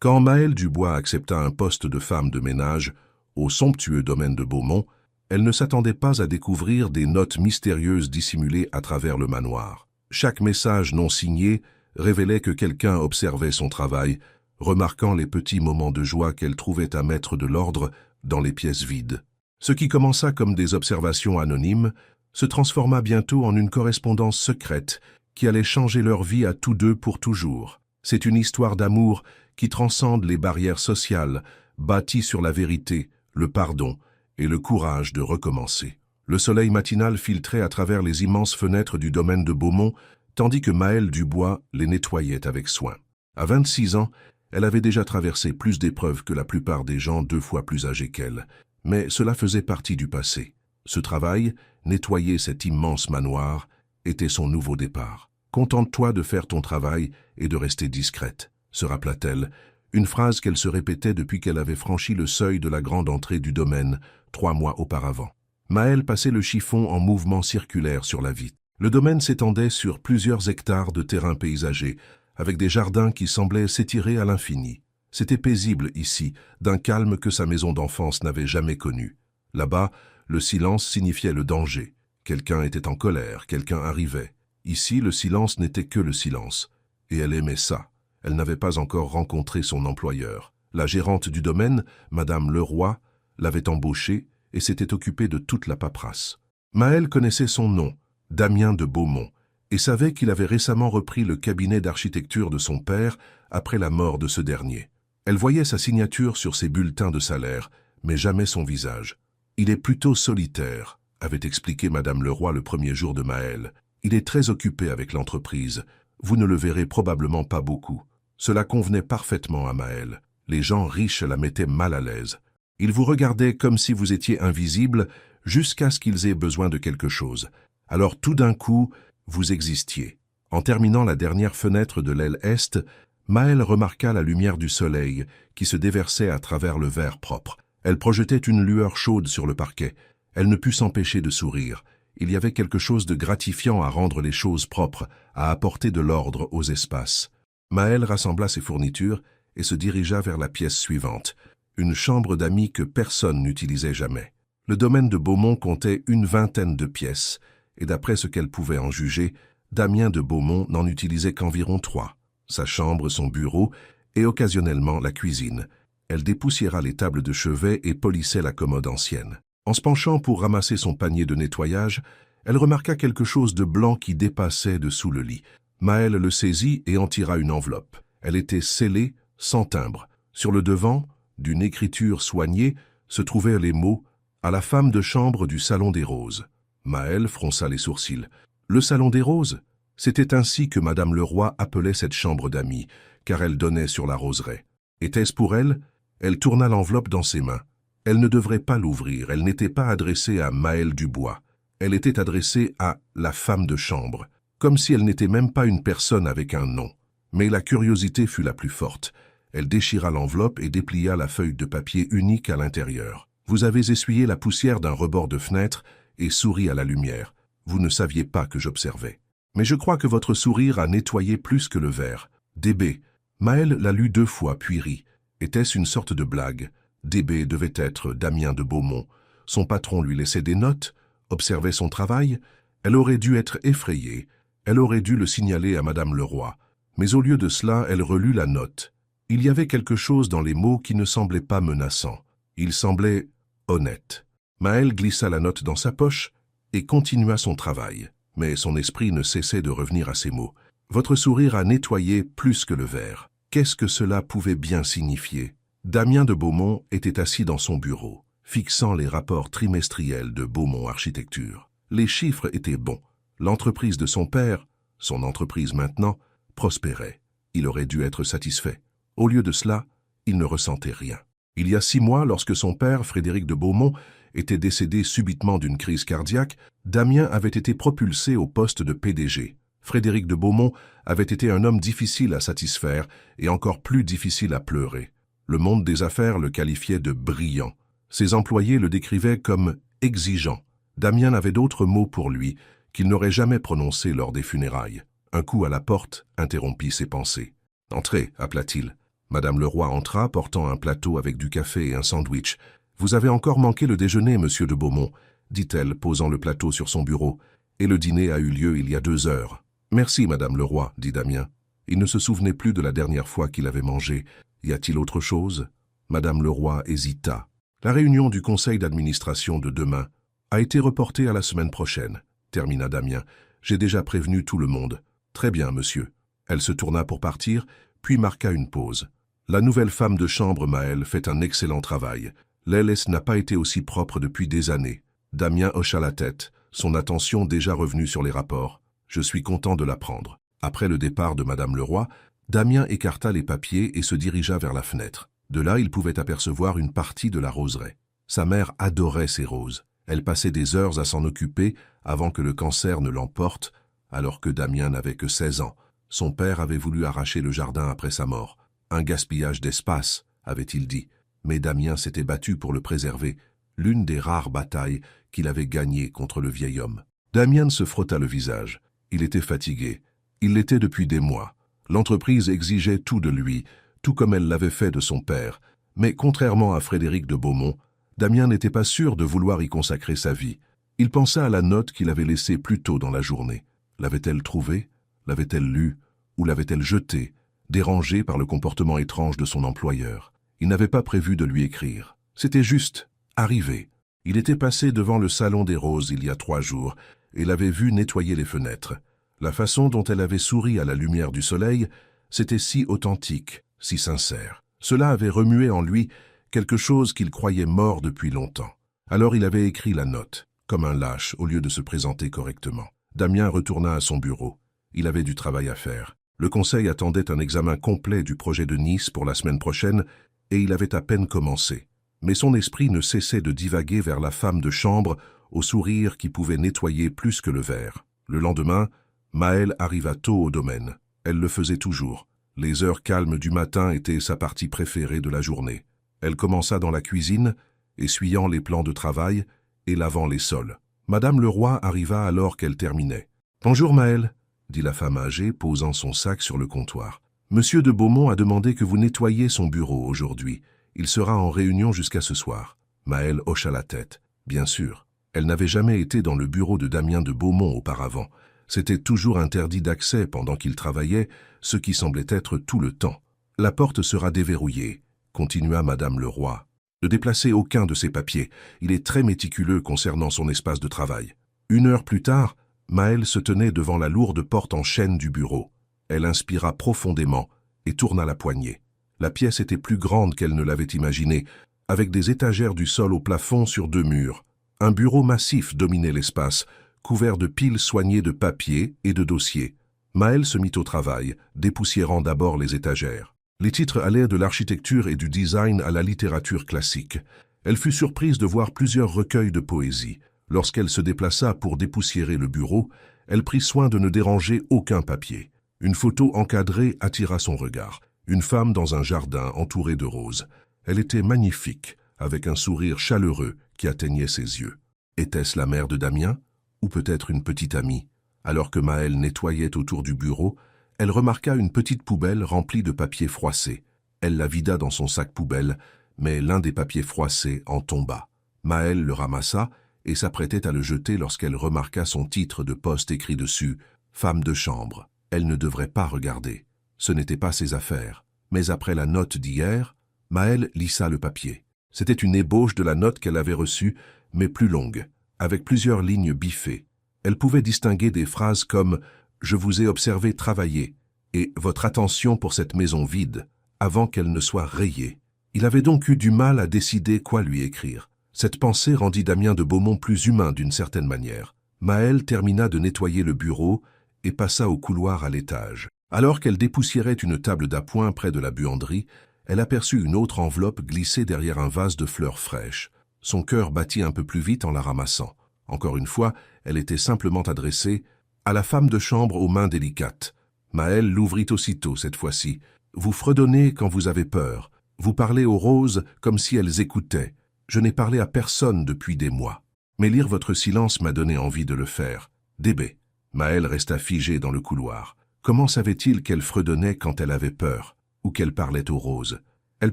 Quand Maëlle Dubois accepta un poste de femme de ménage au somptueux domaine de Beaumont, elle ne s'attendait pas à découvrir des notes mystérieuses dissimulées à travers le manoir. Chaque message non signé révélait que quelqu'un observait son travail, remarquant les petits moments de joie qu'elle trouvait à mettre de l'ordre dans les pièces vides. Ce qui commença comme des observations anonymes se transforma bientôt en une correspondance secrète qui allait changer leur vie à tous deux pour toujours. C'est une histoire d'amour qui transcende les barrières sociales, bâtie sur la vérité, le pardon et le courage de recommencer. Le soleil matinal filtrait à travers les immenses fenêtres du domaine de Beaumont, tandis que Maëlle Dubois les nettoyait avec soin. À 26 ans, elle avait déjà traversé plus d'épreuves que la plupart des gens 2 fois plus âgés qu'elle, mais cela faisait partie du passé. Ce travail, nettoyer cet immense manoir, était son nouveau départ. « Contente-toi de faire ton travail et de rester discrète », se rappela-t-elle, une phrase qu'elle se répétait depuis qu'elle avait franchi le seuil de la grande entrée du domaine 3 mois auparavant. Maëlle passait le chiffon en mouvement circulaire sur la vitre. Le domaine s'étendait sur plusieurs hectares de terrain paysager, avec des jardins qui semblaient s'étirer à l'infini. C'était paisible ici, d'un calme que sa maison d'enfance n'avait jamais connu. Là-bas, le silence signifiait le danger. Quelqu'un était en colère, quelqu'un arrivait. Ici, le silence n'était que le silence. Et elle aimait ça. Elle n'avait pas encore rencontré son employeur. La gérante du domaine, Madame Leroy, l'avait embauchée et s'était occupée de toute la paperasse. Maëlle connaissait son nom, Damien de Beaumont, et savait qu'il avait récemment repris le cabinet d'architecture de son père après la mort de ce dernier. Elle voyait sa signature sur ses bulletins de salaire, mais jamais son visage. « Il est plutôt solitaire », avait expliqué Madame Leroy le premier jour de Maëlle. « Il est très occupé avec l'entreprise. Vous ne le verrez probablement pas beaucoup. » Cela convenait parfaitement à Maëlle. Les gens riches la mettaient mal à l'aise. Ils vous regardaient comme si vous étiez invisible jusqu'à ce qu'ils aient besoin de quelque chose. Alors tout d'un coup, vous existiez. En terminant la dernière fenêtre de l'aile est, Maëlle remarqua la lumière du soleil qui se déversait à travers le verre propre. Elle projetait une lueur chaude sur le parquet. Elle ne put s'empêcher de sourire. Il y avait quelque chose de gratifiant à rendre les choses propres, à apporter de l'ordre aux espaces. Maëlle rassembla ses fournitures et se dirigea vers la pièce suivante, une chambre d'amis que personne n'utilisait jamais. Le domaine de Beaumont comptait une vingtaine de pièces, et d'après ce qu'elle pouvait en juger, Damien de Beaumont n'en utilisait qu'environ 3. Sa chambre, son bureau et occasionnellement la cuisine. Elle dépoussiéra les tables de chevet et polissait la commode ancienne. En se penchant pour ramasser son panier de nettoyage, elle remarqua quelque chose de blanc qui dépassait dessous le lit. Maëlle le saisit et en tira une enveloppe. Elle était scellée, sans timbre. Sur le devant, d'une écriture soignée, se trouvaient les mots « À la femme de chambre du Salon des Roses ». Maëlle fronça les sourcils. Le Salon des Roses? C'était ainsi que Madame Leroy appelait cette chambre d'amis, car elle donnait sur la roseraie. Était-ce pour elle? Elle tourna l'enveloppe dans ses mains. Elle ne devrait pas l'ouvrir, elle n'était pas adressée à Maëlle Dubois. Elle était adressée à la femme de chambre, comme si elle n'était même pas une personne avec un nom. Mais la curiosité fut la plus forte. Elle déchira l'enveloppe et déplia la feuille de papier unique à l'intérieur. Vous avez essuyé la poussière d'un rebord de fenêtre et souri à la lumière. Vous ne saviez pas que j'observais. Mais je crois que votre sourire a nettoyé plus que le verre. DB. Maëlle la lut 2 fois, puis rit. Était-ce une sorte de blague? DB devait être Damien de Beaumont. Son patron lui laissait des notes, observait son travail. Elle aurait dû être effrayée. Elle aurait dû le signaler à Madame Leroy. Mais au lieu de cela, elle relut la note. Il y avait quelque chose dans les mots qui ne semblait pas menaçant. Il semblait honnête. Maëlle glissa la note dans sa poche et continua son travail. Mais son esprit ne cessait de revenir à ces mots. Votre sourire a nettoyé plus que le verre. Qu'est-ce que cela pouvait bien signifier? Damien de Beaumont était assis dans son bureau, fixant les rapports trimestriels de Beaumont Architecture. Les chiffres étaient bons. L'entreprise de son père, son entreprise maintenant, prospérait. Il aurait dû être satisfait. Au lieu de cela, il ne ressentait rien. Il y a 6 mois, lorsque son père, Frédéric de Beaumont, était décédé subitement d'une crise cardiaque, Damien avait été propulsé au poste de PDG. Frédéric de Beaumont avait été un homme difficile à satisfaire et encore plus difficile à pleurer. Le monde des affaires le qualifiait de brillant. Ses employés le décrivaient comme exigeant. Damien n'avait d'autres mots pour lui qu'il n'aurait jamais prononcés lors des funérailles. Un coup à la porte interrompit ses pensées. « Entrez » appela-t-il. Madame Leroy entra, portant un plateau avec du café et un sandwich. « Vous avez encore manqué le déjeuner, monsieur de Beaumont, » dit-elle, posant le plateau sur son bureau. « Et le dîner a eu lieu il y a 2 heures. »« Merci, Madame Leroy, » dit Damien. Il ne se souvenait plus de la dernière fois qu'il avait mangé. Y a-t-il autre chose? Madame Leroy hésita. La réunion du conseil d'administration de demain a été reportée à la semaine prochaine, termina Damien. J'ai déjà prévenu tout le monde. Très bien, monsieur. Elle se tourna pour partir, puis marqua une pause. La nouvelle femme de chambre, Maëlle, fait un excellent travail. L'ailesse n'a pas été aussi propre depuis des années. Damien hocha la tête, son attention déjà revenue sur les rapports. Je suis content de l'apprendre. Après le départ de Madame Leroy, Damien écarta les papiers et se dirigea vers la fenêtre. De là, il pouvait apercevoir une partie de la roseraie. Sa mère adorait ces roses. Elle passait des heures à s'en occuper avant que le cancer ne l'emporte, alors que Damien n'avait que 16 ans. Son père avait voulu arracher le jardin après sa mort. Un gaspillage d'espace, avait-il dit. Mais Damien s'était battu pour le préserver, l'une des rares batailles qu'il avait gagnées contre le vieil homme. Damien se frotta le visage. Il était fatigué. Il l'était depuis des mois. L'entreprise exigeait tout de lui, tout comme elle l'avait fait de son père. Mais contrairement à Frédéric de Beaumont, Damien n'était pas sûr de vouloir y consacrer sa vie. Il pensa à la note qu'il avait laissée plus tôt dans la journée. L'avait-elle trouvée? L'avait-elle lue? Ou l'avait-elle jetée, dérangée par le comportement étrange de son employeur? Il n'avait pas prévu de lui écrire. C'était juste arrivé. Il était passé devant le salon des roses il y a 3 jours et l'avait vu nettoyer les fenêtres. La façon dont elle avait souri à la lumière du soleil, c'était si authentique, si sincère. Cela avait remué en lui quelque chose qu'il croyait mort depuis longtemps. Alors il avait écrit la note, comme un lâche, au lieu de se présenter correctement. Damien retourna à son bureau. Il avait du travail à faire. Le conseil attendait un examen complet du projet de Nice pour la semaine prochaine et il avait à peine commencé. Mais son esprit ne cessait de divaguer vers la femme de chambre au sourire qui pouvait nettoyer plus que le verre. Le lendemain, Maëlle arriva tôt au domaine. Elle le faisait toujours. Les heures calmes du matin étaient sa partie préférée de la journée. Elle commença dans la cuisine, essuyant les plans de travail et lavant les sols. Madame Leroy arriva alors qu'elle terminait. « Bonjour Maëlle, » dit la femme âgée, posant son sac sur le comptoir. « Monsieur de Beaumont a demandé que vous nettoyiez son bureau aujourd'hui. Il sera en réunion jusqu'à ce soir. » Maëlle hocha la tête. Bien sûr, elle n'avait jamais été dans le bureau de Damien de Beaumont auparavant. C'était toujours interdit d'accès pendant qu'il travaillait, ce qui semblait être tout le temps. « La porte sera déverrouillée, » continua Madame Leroy. « Ne déplacez aucun de ses papiers. Il est très méticuleux concernant son espace de travail. » 1 heure plus tard, Maëlle se tenait devant la lourde porte en chêne du bureau. Elle inspira profondément et tourna la poignée. La pièce était plus grande qu'elle ne l'avait imaginé, avec des étagères du sol au plafond sur 2 murs. Un bureau massif dominait l'espace, couvert de piles soignées de papiers et de dossiers. Maëlle se mit au travail, dépoussiérant d'abord les étagères. Les titres allaient de l'architecture et du design à la littérature classique. Elle fut surprise de voir plusieurs recueils de poésie. Lorsqu'elle se déplaça pour dépoussiérer le bureau, elle prit soin de ne déranger aucun papier. Une photo encadrée attira son regard. Une femme dans un jardin entouré de roses. Elle était magnifique, avec un sourire chaleureux qui atteignait ses yeux. Était-ce la mère de Damien? Ou peut-être une petite amie? Alors que Maëlle nettoyait autour du bureau, elle remarqua une petite poubelle remplie de papiers froissés. Elle la vida dans son sac poubelle, mais l'un des papiers froissés en tomba. Maëlle le ramassa et s'apprêtait à le jeter lorsqu'elle remarqua son titre de poste écrit dessus « Femme de chambre ». Elle ne devrait pas regarder. Ce n'était pas ses affaires. Mais après la note d'hier, Maëlle lissa le papier. C'était une ébauche de la note qu'elle avait reçue, mais plus longue, avec plusieurs lignes biffées. Elle pouvait distinguer des phrases comme « Je vous ai observé travailler » et « Votre attention pour cette maison vide » avant qu'elle ne soit rayée. Il avait donc eu du mal à décider quoi lui écrire. Cette pensée rendit Damien de Beaumont plus humain d'une certaine manière. Maëlle termina de nettoyer le bureau et passa au couloir à l'étage. Alors qu'elle dépoussiérait une table d'appoint près de la buanderie, elle aperçut une autre enveloppe glissée derrière un vase de fleurs fraîches. Son cœur battit un peu plus vite en la ramassant. Encore une fois, elle était simplement adressée à la femme de chambre aux mains délicates. Maëlle l'ouvrit aussitôt cette fois-ci. « Vous fredonnez quand vous avez peur. Vous parlez aux roses comme si elles écoutaient. Je n'ai parlé à personne depuis des mois. Mais lire votre silence m'a donné envie de le faire. DB. » Maëlle resta figée dans le couloir. Comment savait-il qu'elle fredonnait quand elle avait peur? ou qu'elle parlait aux roses. Elle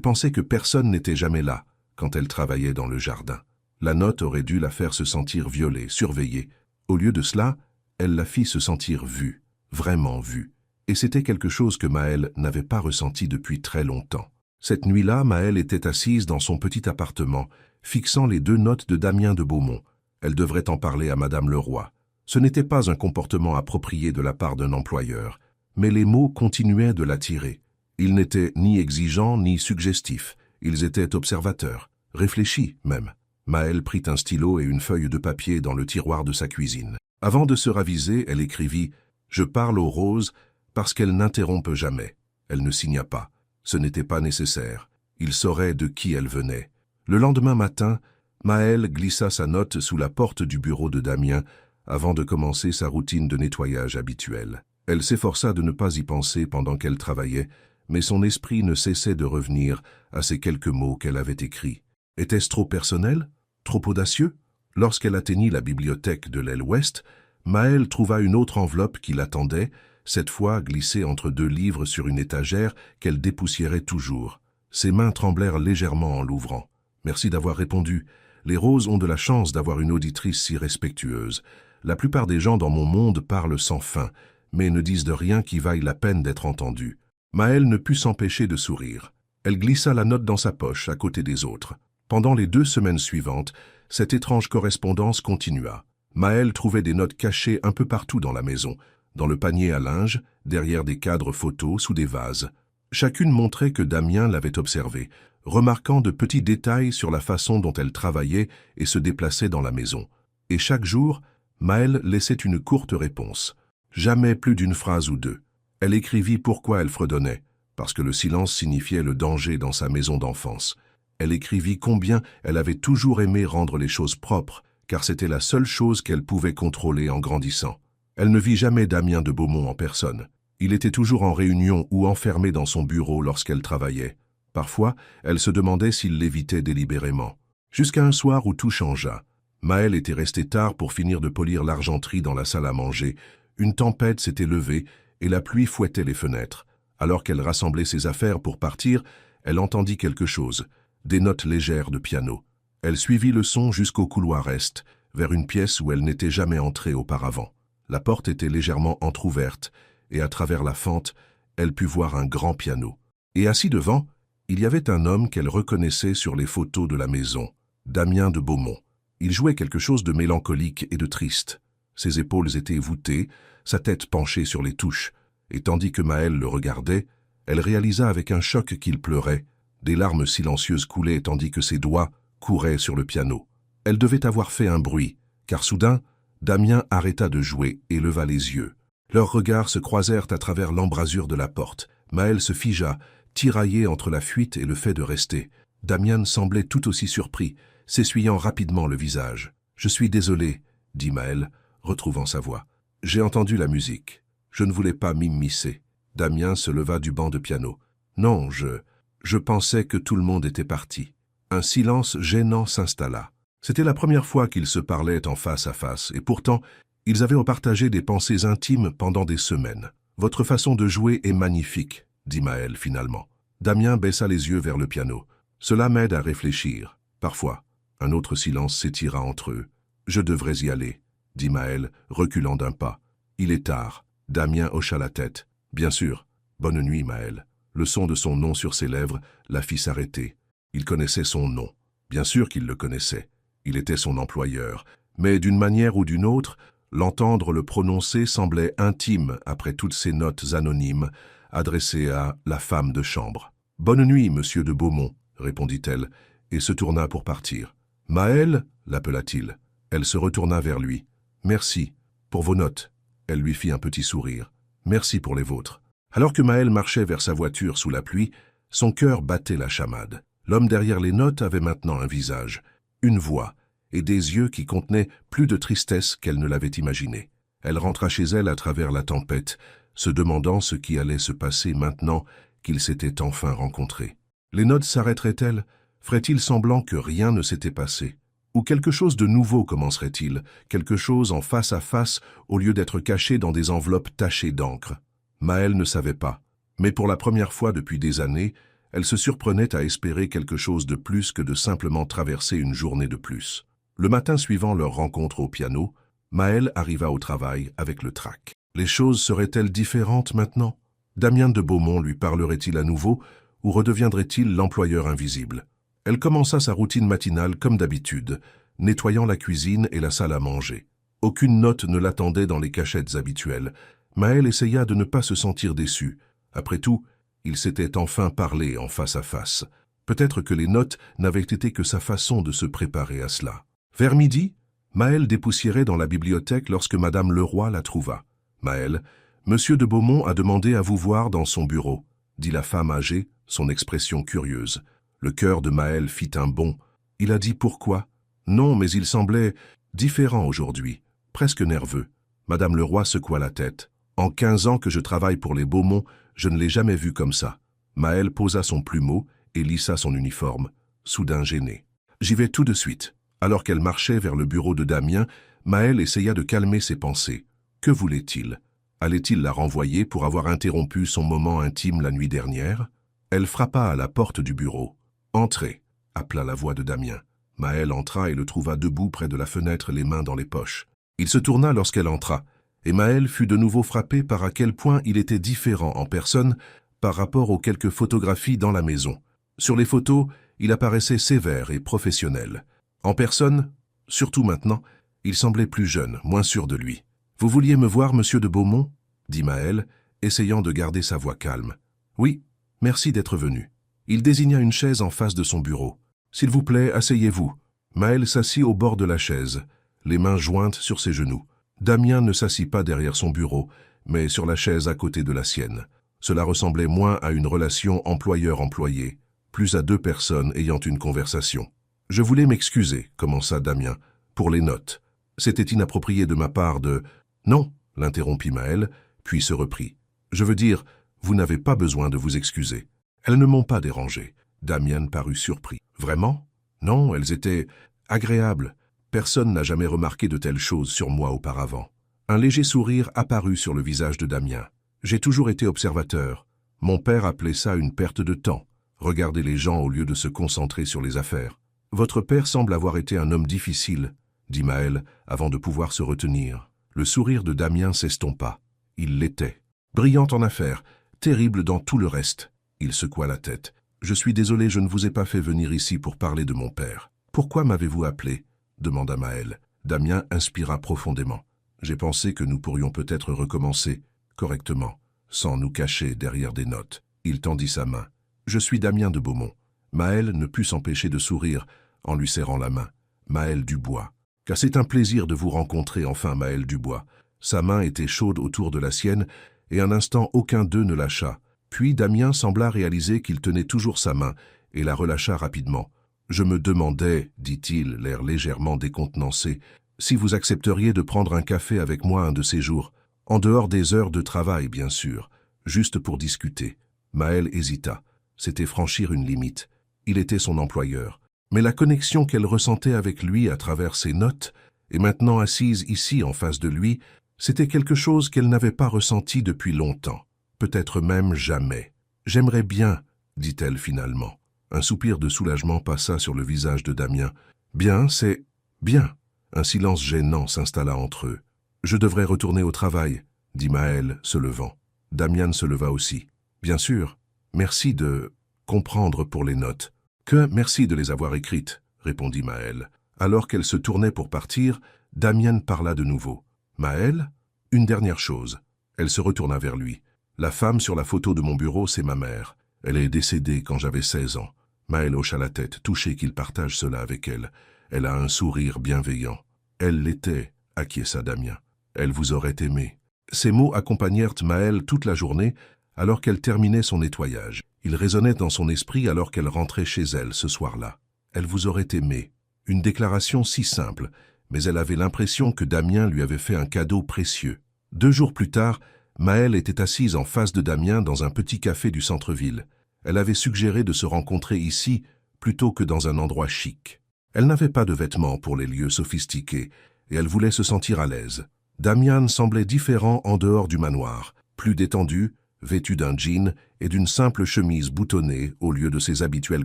pensait que personne n'était jamais là quand elle travaillait dans le jardin. La note aurait dû la faire se sentir violée, surveillée. Au lieu de cela, elle la fit se sentir vue, vraiment vue. Et c'était quelque chose que Maëlle n'avait pas ressenti depuis très longtemps. Cette nuit-là, Maëlle était assise dans son petit appartement, fixant les 2 notes de Damien de Beaumont. Elle devrait en parler à Madame Leroy. Ce n'était pas un comportement approprié de la part d'un employeur, mais les mots continuaient de l'attirer. Ils n'étaient ni exigeants ni suggestifs, ils étaient observateurs, réfléchis même. Maëlle prit un stylo et une feuille de papier dans le tiroir de sa cuisine. Avant de se raviser, elle écrivit « Je parle aux roses parce qu'elles n'interrompent jamais ». Elle ne signa pas. Ce n'était pas nécessaire. Il saurait de qui elle venait. Le lendemain matin, Maëlle glissa sa note sous la porte du bureau de Damien avant de commencer sa routine de nettoyage habituelle. Elle s'efforça de ne pas y penser pendant qu'elle travaillait, mais son esprit ne cessait de revenir à ces quelques mots qu'elle avait écrits. Était-ce trop personnel? Trop audacieux? Lorsqu'elle atteignit la bibliothèque de l'aile ouest, Maëlle trouva une autre enveloppe qui l'attendait, cette fois glissée entre 2 livres sur une étagère qu'elle dépoussiérait toujours. Ses mains tremblèrent légèrement en l'ouvrant. « Merci d'avoir répondu. Les roses ont de la chance d'avoir une auditrice si respectueuse. La plupart des gens dans mon monde parlent sans fin, mais ne disent de rien qui vaille la peine d'être entendu. » Maëlle ne put s'empêcher de sourire. Elle glissa la note dans sa poche, à côté des autres. Pendant les 2 semaines suivantes, cette étrange correspondance continua. Maëlle trouvait des notes cachées un peu partout dans la maison, dans le panier à linge, derrière des cadres photos, sous des vases. Chacune montrait que Damien l'avait observée, remarquant de petits détails sur la façon dont elle travaillait et se déplaçait dans la maison. Et chaque jour, Maëlle laissait une courte réponse. Jamais plus d'une phrase ou 2. Elle écrivit pourquoi elle fredonnait, parce que le silence signifiait le danger dans sa maison d'enfance. Elle écrivit combien elle avait toujours aimé rendre les choses propres, car c'était la seule chose qu'elle pouvait contrôler en grandissant. Elle ne vit jamais Damien de Beaumont en personne. Il était toujours en réunion ou enfermé dans son bureau lorsqu'elle travaillait. Parfois, elle se demandait s'il l'évitait délibérément. Jusqu'à un soir où tout changea. Maëlle était restée tard pour finir de polir l'argenterie dans la salle à manger. Une tempête s'était levée et la pluie fouettait les fenêtres. Alors qu'elle rassemblait ses affaires pour partir, elle entendit quelque chose. Des notes légères de piano. Elle suivit le son jusqu'au couloir est, vers une pièce où elle n'était jamais entrée auparavant. La porte était légèrement entr'ouverte, et à travers la fente, elle put voir un grand piano. Et assis devant, il y avait un homme qu'elle reconnaissait sur les photos de la maison, Damien de Beaumont. Il jouait quelque chose de mélancolique et de triste. Ses épaules étaient voûtées, sa tête penchée sur les touches, et tandis que Maëlle le regardait, elle réalisa avec un choc qu'il pleurait. Des larmes silencieuses coulaient tandis que ses doigts couraient sur le piano. Elle devait avoir fait un bruit, car soudain, Damien arrêta de jouer et leva les yeux. Leurs regards se croisèrent à travers l'embrasure de la porte. Maëlle se figea, tiraillée entre la fuite et le fait de rester. Damien semblait tout aussi surpris, s'essuyant rapidement le visage. « Je suis désolé, » dit Maëlle, retrouvant sa voix. « J'ai entendu la musique. Je ne voulais pas m'immiscer. » Damien se leva du banc de piano. « Non, je pensais que tout le monde était parti. » Un silence gênant s'installa. C'était la première fois qu'ils se parlaient en face à face, et pourtant, ils avaient partagé des pensées intimes pendant des semaines. « Votre façon de jouer est magnifique, » dit Maëlle finalement. Damien baissa les yeux vers le piano. « Cela m'aide à réfléchir. Parfois. » Un autre silence s'étira entre eux. « Je devrais y aller, » dit Maëlle, reculant d'un pas. « Il est tard. » Damien hocha la tête. « Bien sûr. Bonne nuit, Maëlle. » Le son de son nom sur ses lèvres la fit s'arrêter. Il connaissait son nom. Bien sûr qu'il le connaissait. Il était son employeur. Mais d'une manière ou d'une autre, l'entendre le prononcer semblait intime après toutes ces notes anonymes adressées à la femme de chambre. « Bonne nuit, monsieur de Beaumont, » répondit-elle, et se tourna pour partir. « Maëlle » l'appela-t-il. Elle se retourna vers lui. « Merci pour vos notes. » Elle lui fit un petit sourire. « Merci pour les vôtres. » Alors que Maëlle marchait vers sa voiture sous la pluie, son cœur battait la chamade. L'homme derrière les notes avait maintenant un visage, une voix et des yeux qui contenaient plus de tristesse qu'elle ne l'avait imaginé. Elle rentra chez elle à travers la tempête, se demandant ce qui allait se passer maintenant qu'ils s'étaient enfin rencontrés. Les notes s'arrêteraient-elles? Ferait-il semblant que rien ne s'était passé? Ou quelque chose de nouveau commencerait-il? Quelque chose en face à face au lieu d'être caché dans des enveloppes tachées d'encre? Maëlle ne savait pas. Mais pour la première fois depuis des années, elle se surprenait à espérer quelque chose de plus que de simplement traverser une journée de plus. Le matin suivant leur rencontre au piano, Maël arriva au travail avec le trac. Les choses seraient-elles différentes maintenant? Damien de Beaumont lui parlerait-il à nouveau ou redeviendrait-il l'employeur invisible? Elle commença sa routine matinale comme d'habitude, nettoyant la cuisine et la salle à manger. Aucune note ne l'attendait dans les cachettes habituelles. Maël essaya de ne pas se sentir déçu. Après tout, il s'était enfin parlé en face à face. Peut-être que les notes n'avaient été que sa façon de se préparer à cela. Vers midi, Maël dépoussiérait dans la bibliothèque lorsque Madame Leroy la trouva. « Maël, Monsieur de Beaumont a demandé à vous voir dans son bureau », dit la femme âgée, son expression curieuse. Le cœur de Maël fit un bond. Il a dit pourquoi? Non, mais il semblait différent aujourd'hui, presque nerveux. Madame Leroy secoua la tête. En 15 ans que je travaille pour les Beaumont, je ne l'ai jamais vu comme ça. Maël posa son plumeau et lissa son uniforme, soudain gêné. J'y vais tout de suite. Alors qu'elle marchait vers le bureau de Damien, Maël essaya de calmer ses pensées. Que voulait-il? Allait-il la renvoyer pour avoir interrompu son moment intime la nuit dernière? Elle frappa à la porte du bureau. « Entrez !» appela la voix de Damien. Maël entra et le trouva debout près de la fenêtre, les mains dans les poches. Il se tourna lorsqu'elle entra, et Maël fut de nouveau frappé par à quel point il était différent en personne par rapport aux quelques photographies dans la maison. Sur les photos, il apparaissait sévère et professionnel. En personne, surtout maintenant, il semblait plus jeune, moins sûr de lui. « Vous vouliez me voir, Monsieur de Beaumont ?» dit Maël, essayant de garder sa voix calme. « Oui, merci d'être venu. » Il désigna une chaise en face de son bureau. « S'il vous plaît, asseyez-vous. » Maël s'assit au bord de la chaise, les mains jointes sur ses genoux. Damien ne s'assit pas derrière son bureau, mais sur la chaise à côté de la sienne. Cela ressemblait moins à une relation employeur-employé, plus à deux personnes ayant une conversation. « Je voulais m'excuser, » commença Damien, « pour les notes. C'était inapproprié de ma part de... » « Non, » l'interrompit Maël, puis se reprit. « Je veux dire, vous n'avez pas besoin de vous excuser. Elles ne m'ont pas dérangé. » Damien parut surpris. « Vraiment? Non, elles étaient agréables. Personne n'a jamais remarqué de telles choses sur moi auparavant. » Un léger sourire apparut sur le visage de Damien. « J'ai toujours été observateur. Mon père appelait ça une perte de temps. Regarder les gens au lieu de se concentrer sur les affaires. Votre père semble avoir été un homme difficile, » dit Maël, avant de pouvoir se retenir. Le sourire de Damien s'estompa. Il l'était. Brillant en affaires, terrible dans tout le reste. Il secoua la tête. « Je suis désolé, je ne vous ai pas fait venir ici pour parler de mon père. »« Pourquoi m'avez-vous appelé ?» demanda Maël. Damien inspira profondément. « J'ai pensé que nous pourrions peut-être recommencer, correctement, sans nous cacher derrière des notes. » Il tendit sa main. « Je suis Damien de Beaumont. » Maël ne put s'empêcher de sourire en lui serrant la main. « Maël Dubois. » « Car c'est un plaisir de vous rencontrer enfin, Maël Dubois. » Sa main était chaude autour de la sienne, et un instant aucun d'eux ne lâcha. Puis Damien sembla réaliser qu'il tenait toujours sa main, et la relâcha rapidement. « Je me demandais, dit-il, l'air légèrement décontenancé, si vous accepteriez de prendre un café avec moi un de ces jours, en dehors des heures de travail, bien sûr, juste pour discuter. » Maël hésita. C'était franchir une limite. Il était son employeur. Mais la connexion qu'elle ressentait avec lui à travers ses notes, et maintenant assise ici en face de lui, c'était quelque chose qu'elle n'avait pas ressenti depuis longtemps, peut-être même jamais. « J'aimerais bien, » dit-elle finalement. Un soupir de soulagement passa sur le visage de Damien. « Bien, c'est bien. » Un silence gênant s'installa entre eux. « Je devrais retourner au travail, » dit Maël, se levant. Damien se leva aussi. « Bien sûr. Merci de comprendre pour les notes. » « Que merci de les avoir écrites, » répondit Maël. Alors qu'elle se tournait pour partir, Damien parla de nouveau. « Maël, une dernière chose. » Elle se retourna vers lui. « La femme sur la photo de mon bureau, c'est ma mère. Elle est décédée quand j'avais 16 ans. » Maël hocha la tête, touché qu'il partage cela avec elle. Elle a un sourire bienveillant. « Elle l'était, » acquiesça Damien. « Elle vous aurait aimé. » Ces mots accompagnèrent Maël toute la journée, alors qu'elle terminait son nettoyage. Il résonnait dans son esprit alors qu'elle rentrait chez elle ce soir-là. Elle vous aurait aimé. Une déclaration si simple, mais elle avait l'impression que Damien lui avait fait un cadeau précieux. 2 jours plus tard, Maël était assise en face de Damien dans un petit café du centre-ville. Elle avait suggéré de se rencontrer ici plutôt que dans un endroit chic. Elle n'avait pas de vêtements pour les lieux sophistiqués et elle voulait se sentir à l'aise. Damien semblait différent en dehors du manoir, plus détendu, vêtu d'un jean et d'une simple chemise boutonnée au lieu de ses habituels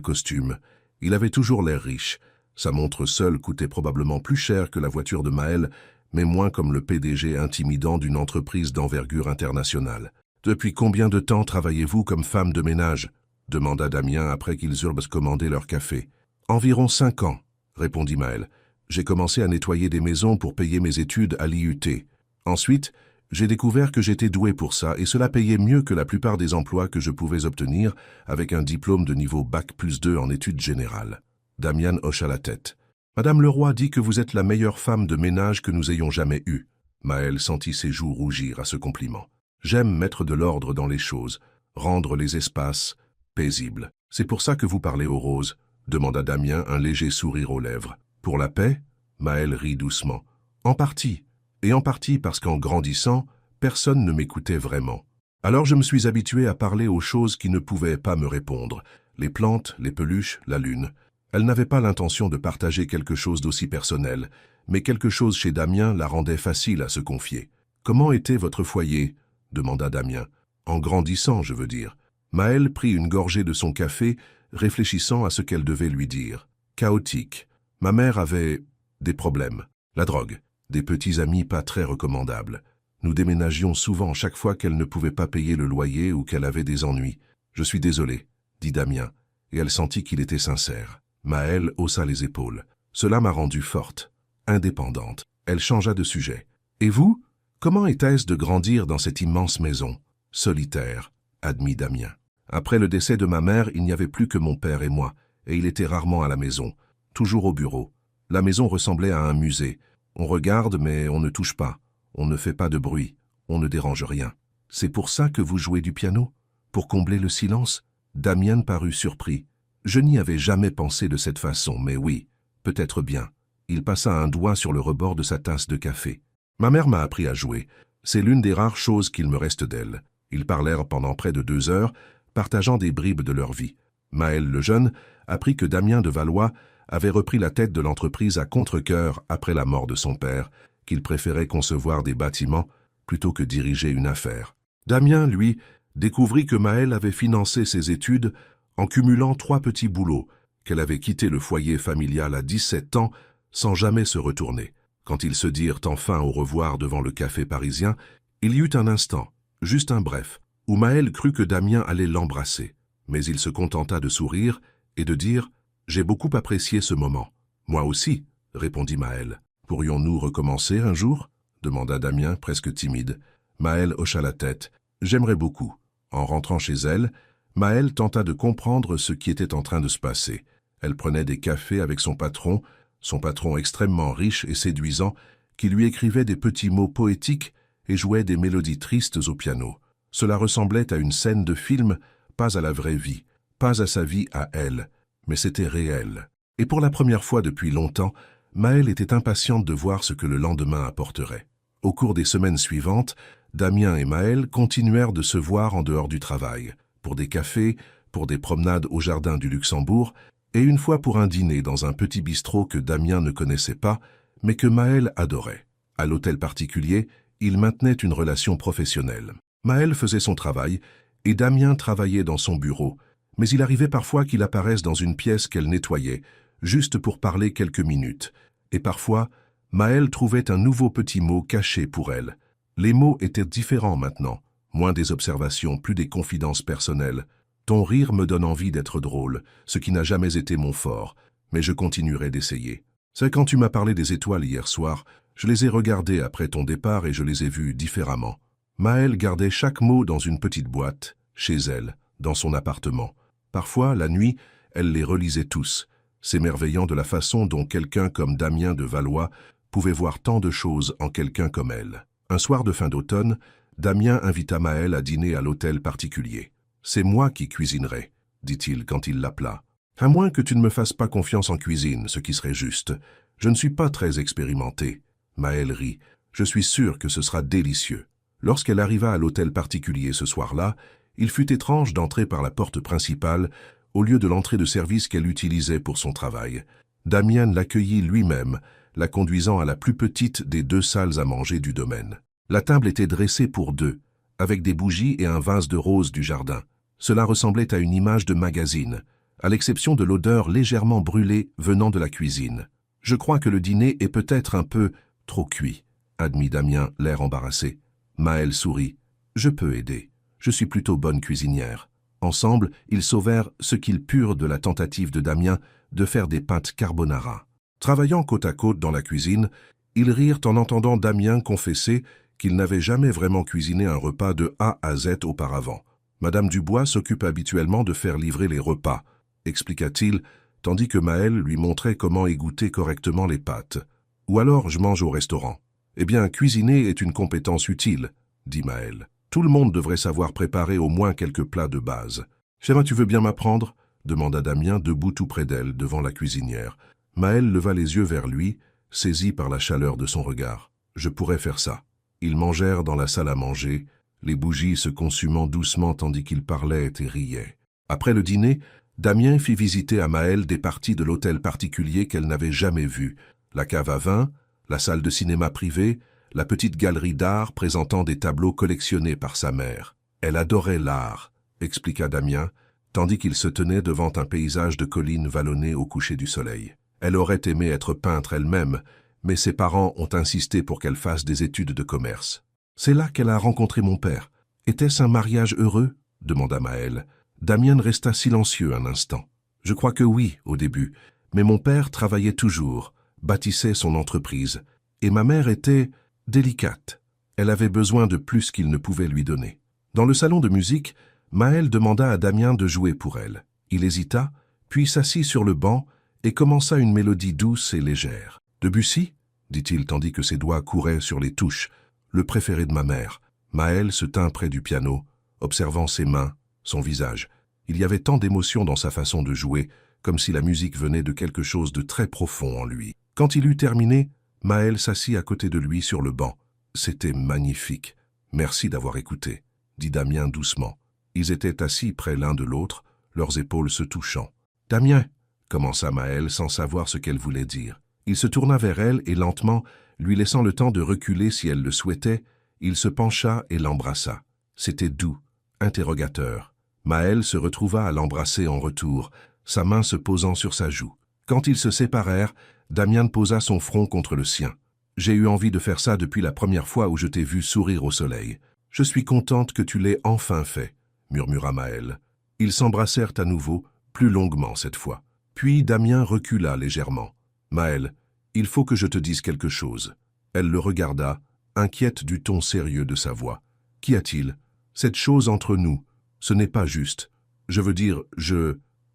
costumes. Il avait toujours l'air riche. Sa montre seule coûtait probablement plus cher que la voiture de Maël, mais moins comme le PDG intimidant d'une entreprise d'envergure internationale. « Depuis combien de temps travaillez-vous comme femme de ménage ?» demanda Damien après qu'ils eurent commandé leur café. « Environ 5 ans, répondit Maël. J'ai commencé à nettoyer des maisons pour payer mes études à l'IUT. Ensuite, j'ai découvert que j'étais doué pour ça et cela payait mieux que la plupart des emplois que je pouvais obtenir avec un diplôme de niveau Bac+2 en études générales. » Damien hocha la tête. « Madame Leroy dit que vous êtes la meilleure femme de ménage que nous ayons jamais eue. » Maël sentit ses joues rougir à ce compliment. « J'aime mettre de l'ordre dans les choses, rendre les espaces paisibles. C'est pour ça que vous parlez aux roses ?» demanda Damien, un léger sourire aux lèvres. « Pour la paix ?» Maël rit doucement. « En partie. Et en partie parce qu'en grandissant, personne ne m'écoutait vraiment. Alors je me suis habitué à parler aux choses qui ne pouvaient pas me répondre. Les plantes, les peluches, la lune. Elle n'avait pas l'intention de partager quelque chose d'aussi personnel, mais quelque chose chez Damien la rendait facile à se confier. « Comment était votre foyer ?» demanda Damien. « En grandissant, je veux dire. » Maël prit une gorgée de son café, réfléchissant à ce qu'elle devait lui dire. « Chaotique. Ma mère avait des problèmes. La drogue. Des petits amis pas très recommandables. Nous déménagions souvent chaque fois qu'elle ne pouvait pas payer le loyer ou qu'elle avait des ennuis. Je suis désolé, dit Damien, et elle sentit qu'il était sincère. Maël haussa les épaules. Cela m'a rendue forte, indépendante. Elle changea de sujet. Et vous? Comment était-ce de grandir dans cette immense maison? Solitaire, admit Damien. Après le décès de ma mère, il n'y avait plus que mon père et moi, et il était rarement à la maison, toujours au bureau. La maison ressemblait à un musée. On regarde, mais on ne touche pas. On ne fait pas de bruit. On ne dérange rien. C'est pour ça que vous jouez du piano? Pour combler le silence? Damien parut surpris. Je n'y avais jamais pensé de cette façon, mais oui, peut-être bien. Il passa un doigt sur le rebord de sa tasse de café. Ma mère m'a appris à jouer. C'est l'une des rares choses qu'il me reste d'elle. Ils parlèrent pendant près de 2 heures, partageant des bribes de leur vie. Maël le jeune apprit que Damien de Valois avait repris la tête de l'entreprise à contre-cœur après la mort de son père, qu'il préférait concevoir des bâtiments plutôt que diriger une affaire. Damien, lui, découvrit que Maël avait financé ses études en cumulant 3 petits boulots, qu'elle avait quitté le foyer familial à 17 ans sans jamais se retourner. Quand ils se dirent enfin au revoir devant le café parisien, il y eut un instant, juste un bref, où Maël crut que Damien allait l'embrasser, mais il se contenta de sourire et de dire « J'ai beaucoup apprécié ce moment. »« Moi aussi, » répondit Maël. « Pourrions-nous recommencer un jour ?» demanda Damien, presque timide. Maël hocha la tête. « J'aimerais beaucoup. » En rentrant chez elle, Maël tenta de comprendre ce qui était en train de se passer. Elle prenait des cafés avec son patron extrêmement riche et séduisant, qui lui écrivait des petits mots poétiques et jouait des mélodies tristes au piano. Cela ressemblait à une scène de film, pas à la vraie vie, pas à sa vie à elle, mais c'était réel. Et pour la première fois depuis longtemps, Maël était impatiente de voir ce que le lendemain apporterait. Au cours des semaines suivantes, Damien et Maël continuèrent de se voir en dehors du travail, pour des cafés, pour des promenades au jardin du Luxembourg, et une fois pour un dîner dans un petit bistrot que Damien ne connaissait pas, mais que Maël adorait. À l'hôtel particulier, ils maintenaient une relation professionnelle. Maël faisait son travail, et Damien travaillait dans son bureau, mais il arrivait parfois qu'il apparaisse dans une pièce qu'elle nettoyait, juste pour parler quelques minutes. Et parfois, Maël trouvait un nouveau petit mot caché pour elle. Les mots étaient différents maintenant, moins des observations, plus des confidences personnelles. Ton rire me donne envie d'être drôle, ce qui n'a jamais été mon fort, mais je continuerai d'essayer. C'est quand tu m'as parlé des étoiles hier soir, je les ai regardées après ton départ et je les ai vues différemment. Maël gardait chaque mot dans une petite boîte, chez elle, dans son appartement. Parfois, la nuit, elle les relisait tous, s'émerveillant de la façon dont quelqu'un comme Damien de Valois pouvait voir tant de choses en quelqu'un comme elle. Un soir de fin d'automne, Damien invita Maël à dîner à l'hôtel particulier. « C'est moi qui cuisinerai, » dit-il quand il l'appela. « À moins que tu ne me fasses pas confiance en cuisine, ce qui serait juste. Je ne suis pas très expérimenté. » Maël rit. « Je suis sûr que ce sera délicieux. » Lorsqu'elle arriva à l'hôtel particulier ce soir-là, il fut étrange d'entrer par la porte principale au lieu de l'entrée de service qu'elle utilisait pour son travail. Damien l'accueillit lui-même, la conduisant à la plus petite des 2 salles à manger du domaine. La table était dressée pour 2, avec des bougies et un vase de roses du jardin. Cela ressemblait à une image de magazine, à l'exception de l'odeur légèrement brûlée venant de la cuisine. « Je crois que le dîner est peut-être un peu trop cuit », admit Damien, l'air embarrassé. Maëlle sourit. « Je peux aider. Je suis plutôt bonne cuisinière. » Ensemble, ils sauvèrent ce qu'ils purent de la tentative de Damien de faire des pâtes carbonara. Travaillant côte à côte dans la cuisine, ils rirent en entendant Damien confesser qu'il n'avait jamais vraiment cuisiné un repas de A à Z auparavant. « Madame Dubois s'occupe habituellement de faire livrer les repas », expliqua-t-il, tandis que Maëlle lui montrait comment égoutter correctement les pâtes. « Ou alors je mange au restaurant. »« Eh bien, cuisiner est une compétence utile, » dit Maëlle. « Tout le monde devrait savoir préparer au moins quelques plats de base. »« Chéma, tu veux bien m'apprendre » demanda Damien, debout tout près d'elle, devant la cuisinière. Maëlle leva les yeux vers lui, saisi par la chaleur de son regard. « Je pourrais faire ça. » Ils mangèrent dans la salle à manger, les bougies se consumant doucement tandis qu'ils parlaient et riaient. Après le dîner, Damien fit visiter à Maëlle des parties de l'hôtel particulier qu'elle n'avait jamais vues, la cave à vin, la salle de cinéma privée, la petite galerie d'art présentant des tableaux collectionnés par sa mère. Elle adorait l'art, expliqua Damien, tandis qu'il se tenait devant un paysage de collines vallonnées au coucher du soleil. Elle aurait aimé être peintre elle-même, mais ses parents ont insisté pour qu'elle fasse des études de commerce. « C'est là qu'elle a rencontré mon père. Était-ce un mariage heureux ?» demanda Maëlle. Damien resta silencieux un instant. « Je crois que oui, au début, mais mon père travaillait toujours, bâtissait son entreprise, et ma mère était délicate. Elle avait besoin de plus qu'il ne pouvait lui donner. » Dans le salon de musique, Maëlle demanda à Damien de jouer pour elle. Il hésita, puis s'assit sur le banc et commença une mélodie douce et légère. « Debussy ?» dit-il tandis que ses doigts couraient sur les touches. « Le préféré de ma mère. » Maëlle se tint près du piano, observant ses mains, son visage. Il y avait tant d'émotion dans sa façon de jouer, comme si la musique venait de quelque chose de très profond en lui. Quand il eut terminé, Maëlle s'assit à côté de lui sur le banc. « C'était magnifique. Merci d'avoir écouté, » dit Damien doucement. Ils étaient assis près l'un de l'autre, leurs épaules se touchant. « Damien !» commença Maëlle sans savoir ce qu'elle voulait dire. Il se tourna vers elle et lentement, lui laissant le temps de reculer si elle le souhaitait, il se pencha et l'embrassa. C'était doux, interrogateur. Maëlle se retrouva à l'embrasser en retour, sa main se posant sur sa joue. Quand ils se séparèrent, Damien posa son front contre le sien. « J'ai eu envie de faire ça depuis la première fois où je t'ai vu sourire au soleil. Je suis contente que tu l'aies enfin fait, » murmura Maëlle. Ils s'embrassèrent à nouveau, plus longuement cette fois. Puis Damien recula légèrement. « Maëlle, il faut que je te dise quelque chose. » Elle le regarda, inquiète du ton sérieux de sa voix. « Qu'y a-t-il ? Cette chose entre nous, ce n'est pas juste. Je veux dire,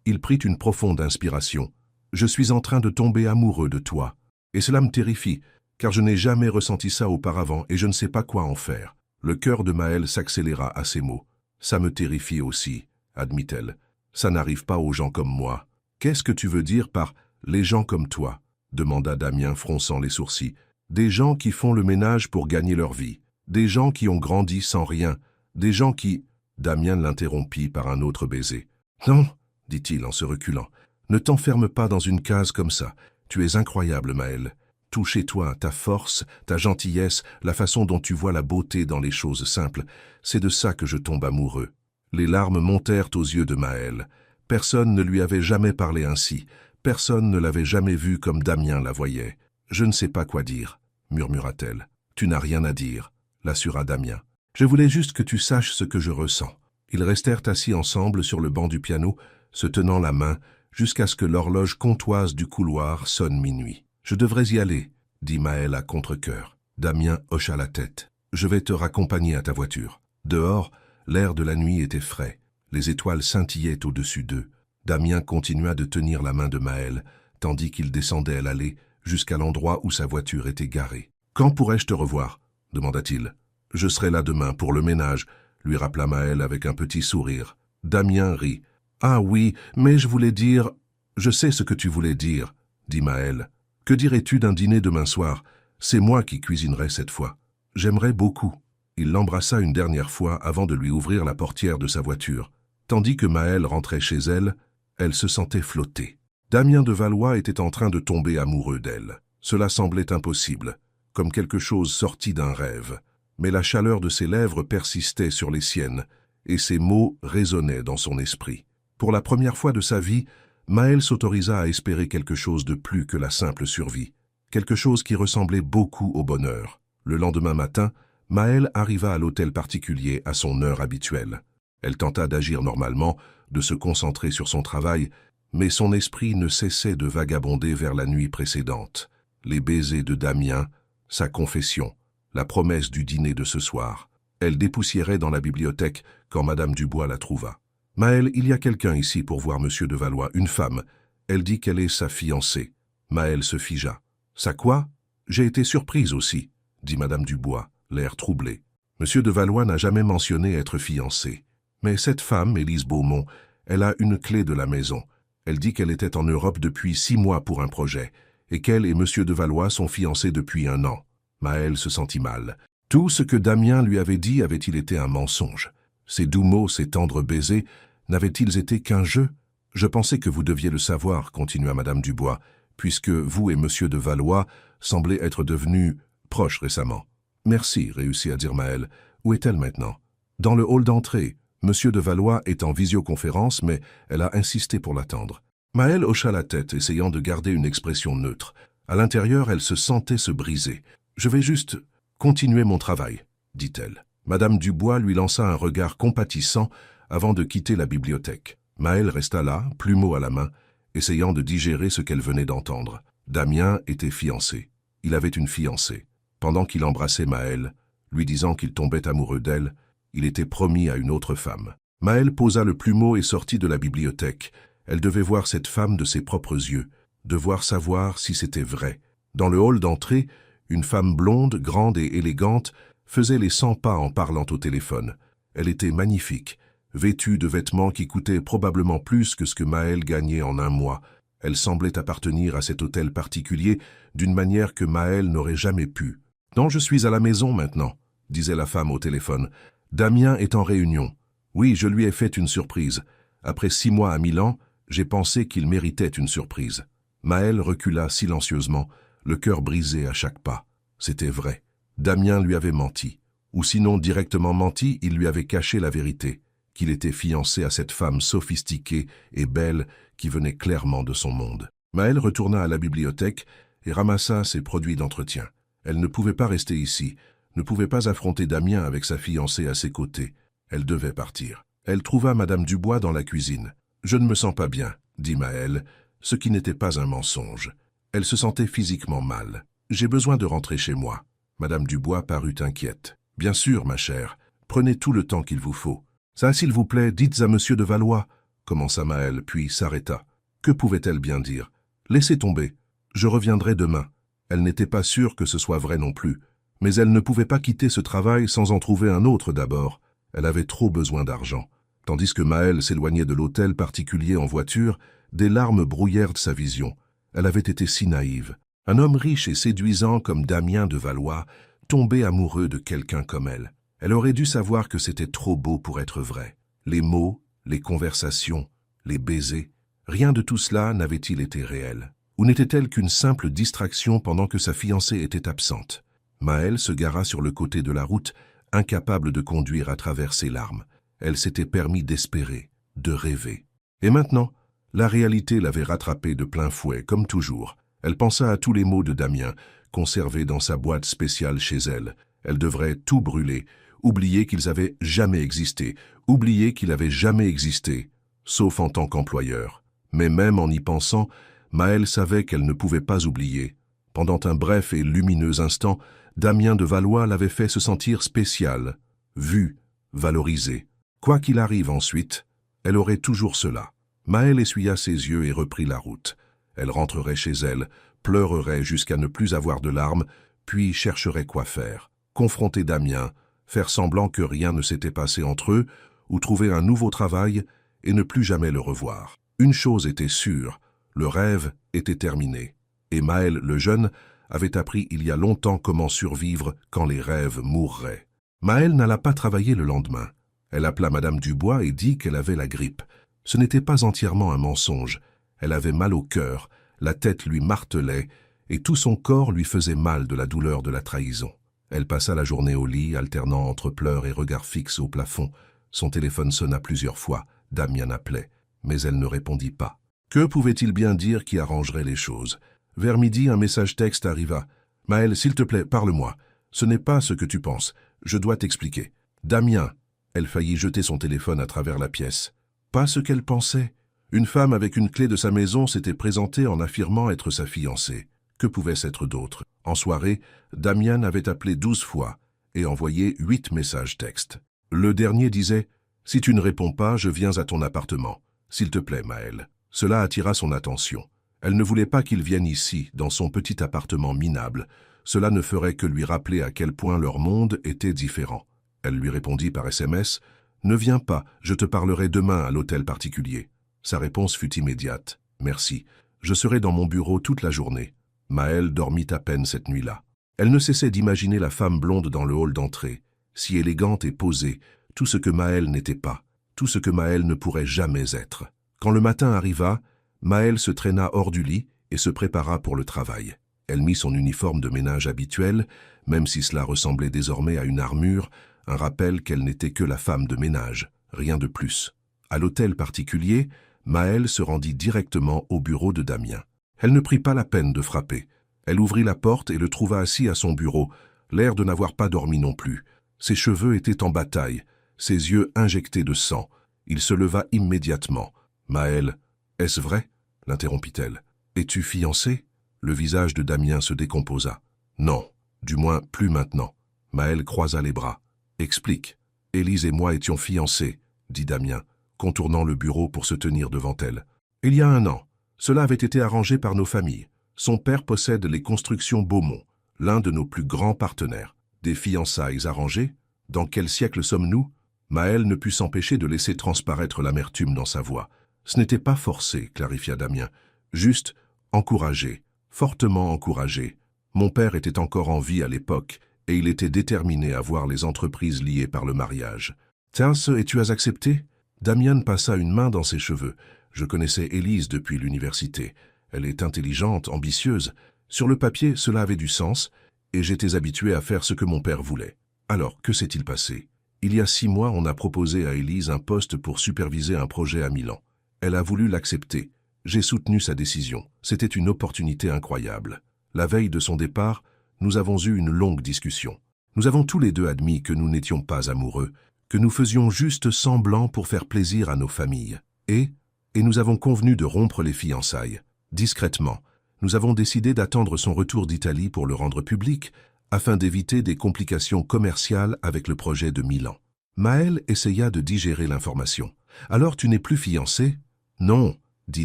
Il prit une profonde inspiration. « Je suis en train de tomber amoureux de toi. Et cela me terrifie, car je n'ai jamais ressenti ça auparavant et je ne sais pas quoi en faire. » Le cœur de Maëlle s'accéléra à ces mots. « Ça me terrifie aussi, » admit-elle. « Ça n'arrive pas aux gens comme moi. »« Qu'est-ce que tu veux dire par « les gens comme toi » demanda Damien fronçant les sourcils. « Des gens qui font le ménage pour gagner leur vie. Des gens qui ont grandi sans rien. Des gens qui... » Damien l'interrompit par un autre baiser. « Non, » dit-il en se reculant. « Ne t'enferme pas dans une case comme ça. Tu es incroyable, Maëlle. Tout chez toi, ta force, ta gentillesse, la façon dont tu vois la beauté dans les choses simples, c'est de ça que je tombe amoureux. » Les larmes montèrent aux yeux de Maëlle. Personne ne lui avait jamais parlé ainsi. Personne ne l'avait jamais vue comme Damien la voyait. « Je ne sais pas quoi dire, » murmura-t-elle. « Tu n'as rien à dire, » l'assura Damien. « Je voulais juste que tu saches ce que je ressens. » Ils restèrent assis ensemble sur le banc du piano, se tenant la main, jusqu'à ce que l'horloge comtoise du couloir sonne minuit. « Je devrais y aller, » dit Maëlle à contre-cœur. Damien hocha la tête. « Je vais te raccompagner à ta voiture. » Dehors, l'air de la nuit était frais. Les étoiles scintillaient au-dessus d'eux. Damien continua de tenir la main de Maëlle, tandis qu'il descendait l'allée jusqu'à l'endroit où sa voiture était garée. « Quand pourrais-je te revoir ?» demanda-t-il. « Je serai là demain pour le ménage, » lui rappela Maëlle avec un petit sourire. Damien rit. « Ah oui, mais je voulais dire... »« Je sais ce que tu voulais dire, » dit Maëlle. « Que dirais-tu d'un dîner demain soir? C'est moi qui cuisinerai cette fois. J'aimerais beaucoup. » Il l'embrassa une dernière fois avant de lui ouvrir la portière de sa voiture. Tandis que Maëlle rentrait chez elle, elle se sentait flotter. Damien de Valois était en train de tomber amoureux d'elle. Cela semblait impossible, comme quelque chose sorti d'un rêve. Mais la chaleur de ses lèvres persistait sur les siennes, et ces mots résonnaient dans son esprit. Pour la première fois de sa vie, Maël s'autorisa à espérer quelque chose de plus que la simple survie, quelque chose qui ressemblait beaucoup au bonheur. Le lendemain matin, Maël arriva à l'hôtel particulier à son heure habituelle. Elle tenta d'agir normalement, de se concentrer sur son travail, mais son esprit ne cessait de vagabonder vers la nuit précédente. Les baisers de Damien, sa confession, la promesse du dîner de ce soir. Elle dépoussiérait dans la bibliothèque quand Madame Dubois la trouva. « Maël, il y a quelqu'un ici pour voir Monsieur de Valois, une femme. Elle dit qu'elle est sa fiancée. » Maël se figea. « Ça quoi? J'ai été surprise aussi, » dit Madame Dubois, l'air troublé. Monsieur de Valois n'a jamais mentionné être fiancé. Mais cette femme, Élise Beaumont, elle a une clé de la maison. Elle dit qu'elle était en Europe depuis 6 mois pour un projet, et qu'elle et Monsieur de Valois sont fiancés depuis 1 an. Maël se sentit mal. Tout ce que Damien lui avait dit avait-il été un mensonge? Ces doux mots, ces tendres baisers, n'avaient-ils été qu'un jeu? Je pensais que vous deviez le savoir, continua Madame Dubois, puisque vous et Monsieur de Valois semblez être devenus proches récemment. Merci, réussit à dire Maël. Où est-elle maintenant? Dans le hall d'entrée. Monsieur de Valois est en visioconférence, mais elle a insisté pour l'attendre. Maël hocha la tête, essayant de garder une expression neutre. À l'intérieur, elle se sentait se briser. « Je vais juste continuer mon travail, » dit-elle. Madame Dubois lui lança un regard compatissant avant de quitter la bibliothèque. Maël resta là, plumeau à la main, essayant de digérer ce qu'elle venait d'entendre. Damien était fiancé. Il avait une fiancée. Pendant qu'il embrassait Maël, lui disant qu'il tombait amoureux d'elle, il était promis à une autre femme. Maël posa le plumeau et sortit de la bibliothèque. Elle devait voir cette femme de ses propres yeux, devoir savoir si c'était vrai. Dans le hall d'entrée, une femme blonde, grande et élégante, faisait les 100 pas en parlant au téléphone. Elle était magnifique, vêtue de vêtements qui coûtaient probablement plus que ce que Maël gagnait en 1 mois. Elle semblait appartenir à cet hôtel particulier d'une manière que Maël n'aurait jamais pu. « Non, je suis à la maison maintenant », disait la femme au téléphone. « Damien est en réunion. Oui, je lui ai fait une surprise. Après 6 mois à Milan, j'ai pensé qu'il méritait une surprise. » Maël recula silencieusement, le cœur brisé à chaque pas. C'était vrai. Damien lui avait menti. Ou sinon directement menti, il lui avait caché la vérité, qu'il était fiancé à cette femme sophistiquée et belle qui venait clairement de son monde. Maël retourna à la bibliothèque et ramassa ses produits d'entretien. Elle ne pouvait pas rester ici, ne pouvait pas affronter Damien avec sa fiancée à ses côtés. Elle devait partir. Elle trouva Madame Dubois dans la cuisine. « Je ne me sens pas bien, » dit Maël, ce qui n'était pas un mensonge. Elle se sentait physiquement mal. « J'ai besoin de rentrer chez moi. » Madame Dubois parut inquiète. « Bien sûr, ma chère. Prenez tout le temps qu'il vous faut. »« Ça, s'il vous plaît, dites à Monsieur de Valois, » commença Maël, puis s'arrêta. Que pouvait-elle bien dire? « Laissez tomber. Je reviendrai demain. » Elle n'était pas sûre que ce soit vrai non plus. Mais elle ne pouvait pas quitter ce travail sans en trouver un autre d'abord. Elle avait trop besoin d'argent. Tandis que Maël s'éloignait de l'hôtel particulier en voiture, des larmes brouillèrent sa vision. Elle avait été si naïve. Un homme riche et séduisant comme Damien de Valois tombait amoureux de quelqu'un comme elle. Elle aurait dû savoir que c'était trop beau pour être vrai. Les mots, les conversations, les baisers, rien de tout cela n'avait-il été réel. Ou n'était-elle qu'une simple distraction pendant que sa fiancée était absente? Maël se gara sur le côté de la route, incapable de conduire à travers ses larmes. Elle s'était permis d'espérer, de rêver. Et maintenant, la réalité l'avait rattrapée de plein fouet, comme toujours. Elle pensa à tous les mots de Damien, conservés dans sa boîte spéciale chez elle. Elle devrait tout brûler, oublier qu'ils avaient jamais existé, oublier qu'il avait jamais existé, sauf en tant qu'employeur. Mais même en y pensant, Maël savait qu'elle ne pouvait pas oublier. Pendant un bref et lumineux instant, Damien de Valois l'avait fait se sentir spécial, vu, valorisé. Quoi qu'il arrive ensuite, elle aurait toujours cela. Maël essuya ses yeux et reprit la route. Elle rentrerait chez elle, pleurerait jusqu'à ne plus avoir de larmes, puis chercherait quoi faire. Confronter Damien, faire semblant que rien ne s'était passé entre eux, ou trouver un nouveau travail et ne plus jamais le revoir. Une chose était sûre, le rêve était terminé. Et Maël le jeune avait appris il y a longtemps comment survivre quand les rêves mourraient. Maël n'alla pas travailler le lendemain. Elle appela Madame Dubois et dit qu'elle avait la grippe. Ce n'était pas entièrement un mensonge. Elle avait mal au cœur, la tête lui martelait, et tout son corps lui faisait mal de la douleur de la trahison. Elle passa la journée au lit, alternant entre pleurs et regards fixes au plafond, Son téléphone sonna plusieurs fois. Damien appelait, mais elle ne répondit pas. Que pouvait-il bien dire qui arrangerait les choses? Vers midi, un message texte arriva. « Maël, s'il te plaît, parle-moi. Ce n'est pas ce que tu penses. Je dois t'expliquer. »« Damien !» Elle faillit jeter son téléphone à travers la pièce. Pas ce qu'elle pensait. Une femme avec une clé de sa maison s'était présentée en affirmant être sa fiancée. Que pouvait-ce être d'autre? En soirée, Damien avait appelé 12 fois et envoyé 8 messages textes. Le dernier disait « Si tu ne réponds pas, je viens à ton appartement. S'il te plaît, Maël. » Cela attira son attention. Elle ne voulait pas qu'il vienne ici, dans son petit appartement minable. Cela ne ferait que lui rappeler à quel point leur monde était différent. Elle lui répondit par SMS « Ne viens pas, je te parlerai demain à l'hôtel particulier. » Sa réponse fut immédiate. « Merci. Je serai dans mon bureau toute la journée. » Maël dormit à peine cette nuit-là. Elle ne cessait d'imaginer la femme blonde dans le hall d'entrée, si élégante et posée, tout ce que Maël n'était pas, tout ce que Maël ne pourrait jamais être. Quand le matin arriva, Maël se traîna hors du lit et se prépara pour le travail. Elle mit son uniforme de ménage habituel, même si cela ressemblait désormais à une armure, un rappel qu'elle n'était que la femme de ménage, rien de plus. À l'hôtel particulier, Maël se rendit directement au bureau de Damien. Elle ne prit pas la peine de frapper. Elle ouvrit la porte et le trouva assis à son bureau, l'air de n'avoir pas dormi non plus. Ses cheveux étaient en bataille, ses yeux injectés de sang. Il se leva immédiatement. « Maël, est-ce vrai ?» l'interrompit-elle. « Es-tu fiancé ?» Le visage de Damien se décomposa. « Non, du moins plus maintenant. » Maël croisa les bras. « Explique. Élise et moi étions fiancés, » dit Damien, contournant le bureau pour se tenir devant elle. « Il y a 1 an. Cela avait été arrangé par nos familles. Son père possède les constructions Beaumont, l'un de nos plus grands partenaires. Des fiançailles arrangées? Dans quel siècle sommes-nous » Maël ne put s'empêcher de laisser transparaître l'amertume dans sa voix. « Ce n'était pas forcé, » clarifia Damien. « Juste encouragé, fortement encouragé. Mon père était encore en vie à l'époque, et il était déterminé à voir les entreprises liées par le mariage. »« Tiens, et tu as accepté ?» Damien passa une main dans ses cheveux. « Je connaissais Élise depuis l'université. Elle est intelligente, ambitieuse. Sur le papier, cela avait du sens, et j'étais habitué à faire ce que mon père voulait. Alors, que s'est-il passé? Il y a 6 mois, on a proposé à Élise un poste pour superviser un projet à Milan. Elle a voulu l'accepter. J'ai soutenu sa décision. C'était une opportunité incroyable. La veille de son départ, nous avons eu une longue discussion. Nous avons tous les deux admis que nous n'étions pas amoureux, que nous faisions juste semblant pour faire plaisir à nos familles. Et nous avons convenu de rompre les fiançailles. Discrètement, nous avons décidé d'attendre son retour d'Italie pour le rendre public, afin d'éviter des complications commerciales avec le projet de Milan. Maël essaya de digérer l'information. « Alors tu n'es plus fiancé ?»« Non, » dit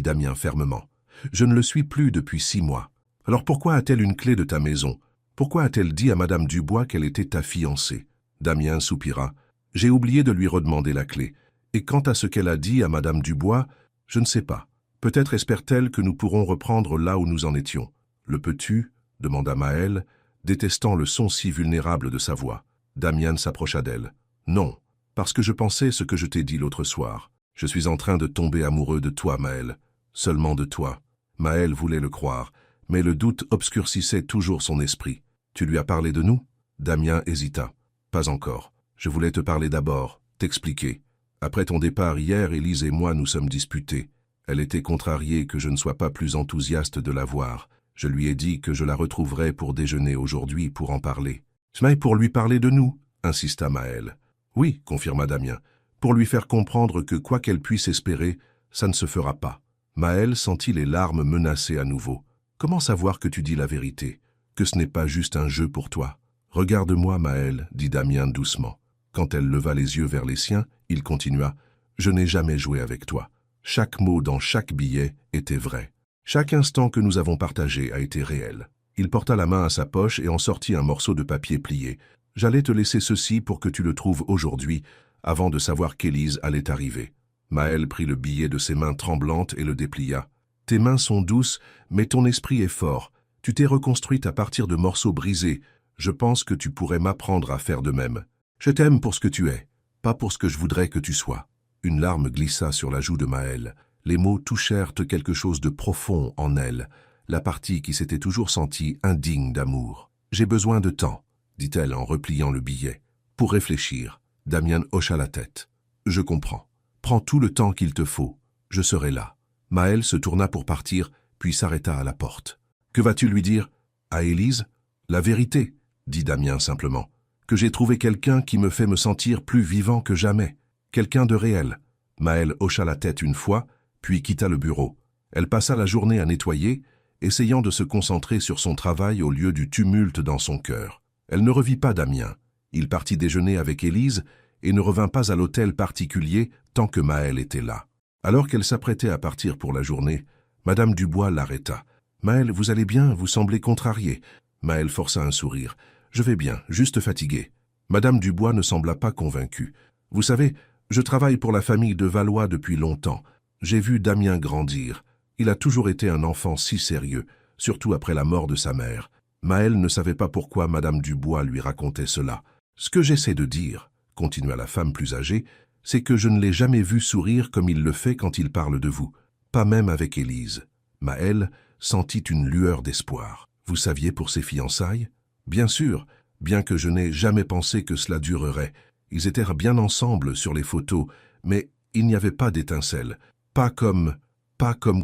Damien fermement. « Je ne le suis plus depuis 6 mois. Alors pourquoi a-t-elle une clé de ta maison? Pourquoi a-t-elle dit à Madame Dubois qu'elle était ta fiancée ?» Damien soupira. « J'ai oublié de lui redemander la clé. Et quant à ce qu'elle a dit à Madame Dubois, je ne sais pas. Peut-être espère-t-elle que nous pourrons reprendre là où nous en étions. »« Le peux-tu » demanda Maël, détestant le son si vulnérable de sa voix. Damien s'approcha d'elle. « Non, parce que je pensais ce que je t'ai dit l'autre soir. Je suis en train de tomber amoureux de toi, Maël. Seulement de toi. » Maël voulait le croire, mais le doute obscurcissait toujours son esprit. « Tu lui as parlé de nous ?» Damien hésita. « Pas encore. Je voulais te parler d'abord, t'expliquer. Après ton départ hier, Élise et moi nous sommes disputés. Elle était contrariée que je ne sois pas plus enthousiaste de la voir. Je lui ai dit que je la retrouverais pour déjeuner aujourd'hui pour en parler. »« Mais pour lui parler de nous ?» insista Maël. « Oui, » confirma Damien, « pour lui faire comprendre que quoi qu'elle puisse espérer, ça ne se fera pas. » Maël sentit les larmes menacer à nouveau. « Comment savoir que tu dis la vérité? Que ce n'est pas juste un jeu pour toi? »« Regarde-moi, Maël, » dit Damien doucement. Quand elle leva les yeux vers les siens, il continua. « Je n'ai jamais joué avec toi. Chaque mot dans chaque billet était vrai. Chaque instant que nous avons partagé a été réel. » Il porta la main à sa poche et en sortit un morceau de papier plié. « J'allais te laisser ceci pour que tu le trouves aujourd'hui, avant de savoir qu'Élise allait arriver. » Maël prit le billet de ses mains tremblantes et le déplia. « Tes mains sont douces, mais ton esprit est fort. Tu t'es reconstruite à partir de morceaux brisés. Je pense que tu pourrais m'apprendre à faire de même. Je t'aime pour ce que tu es, pas pour ce que je voudrais que tu sois. » Une larme glissa sur la joue de Maël. Les mots touchèrent quelque chose de profond en elle, la partie qui s'était toujours sentie indigne d'amour. « J'ai besoin de temps, » dit-elle en repliant le billet. « Pour réfléchir. » Damien hocha la tête. « Je comprends. Prends tout le temps qu'il te faut. Je serai là. Maël se tourna pour partir, puis s'arrêta à la porte. Que vas-tu lui dire? À Élise? La vérité, dit Damien simplement. Que j'ai trouvé quelqu'un qui me fait me sentir plus vivant que jamais. Quelqu'un de réel. Maël hocha la tête une fois, puis quitta le bureau. Elle passa la journée à nettoyer, essayant de se concentrer sur son travail au lieu du tumulte dans son cœur. Elle ne revit pas Damien. Il partit déjeuner avec Élise et ne revint pas à l'hôtel particulier tant que Maël était là. Alors qu'elle s'apprêtait à partir pour la journée, Madame Dubois l'arrêta. « Maël, vous allez bien? Vous semblez contrarié. » Maël força un sourire. « Je vais bien, juste fatigué. » Madame Dubois ne sembla pas convaincue. « Vous savez, je travaille pour la famille de Valois depuis longtemps. J'ai vu Damien grandir. Il a toujours été un enfant si sérieux, surtout après la mort de sa mère. » Maël ne savait pas pourquoi Madame Dubois lui racontait cela. « Ce que j'essaie de dire, » continua la femme plus âgée, « c'est que je ne l'ai jamais vu sourire comme il le fait quand il parle de vous. Pas même avec Élise. » Maël sentit une lueur d'espoir. « Vous saviez pour ses fiançailles? » ?»« Bien sûr, bien que je n'ai jamais pensé que cela durerait. Ils étaient bien ensemble sur les photos, mais il n'y avait pas d'étincelle. Pas comme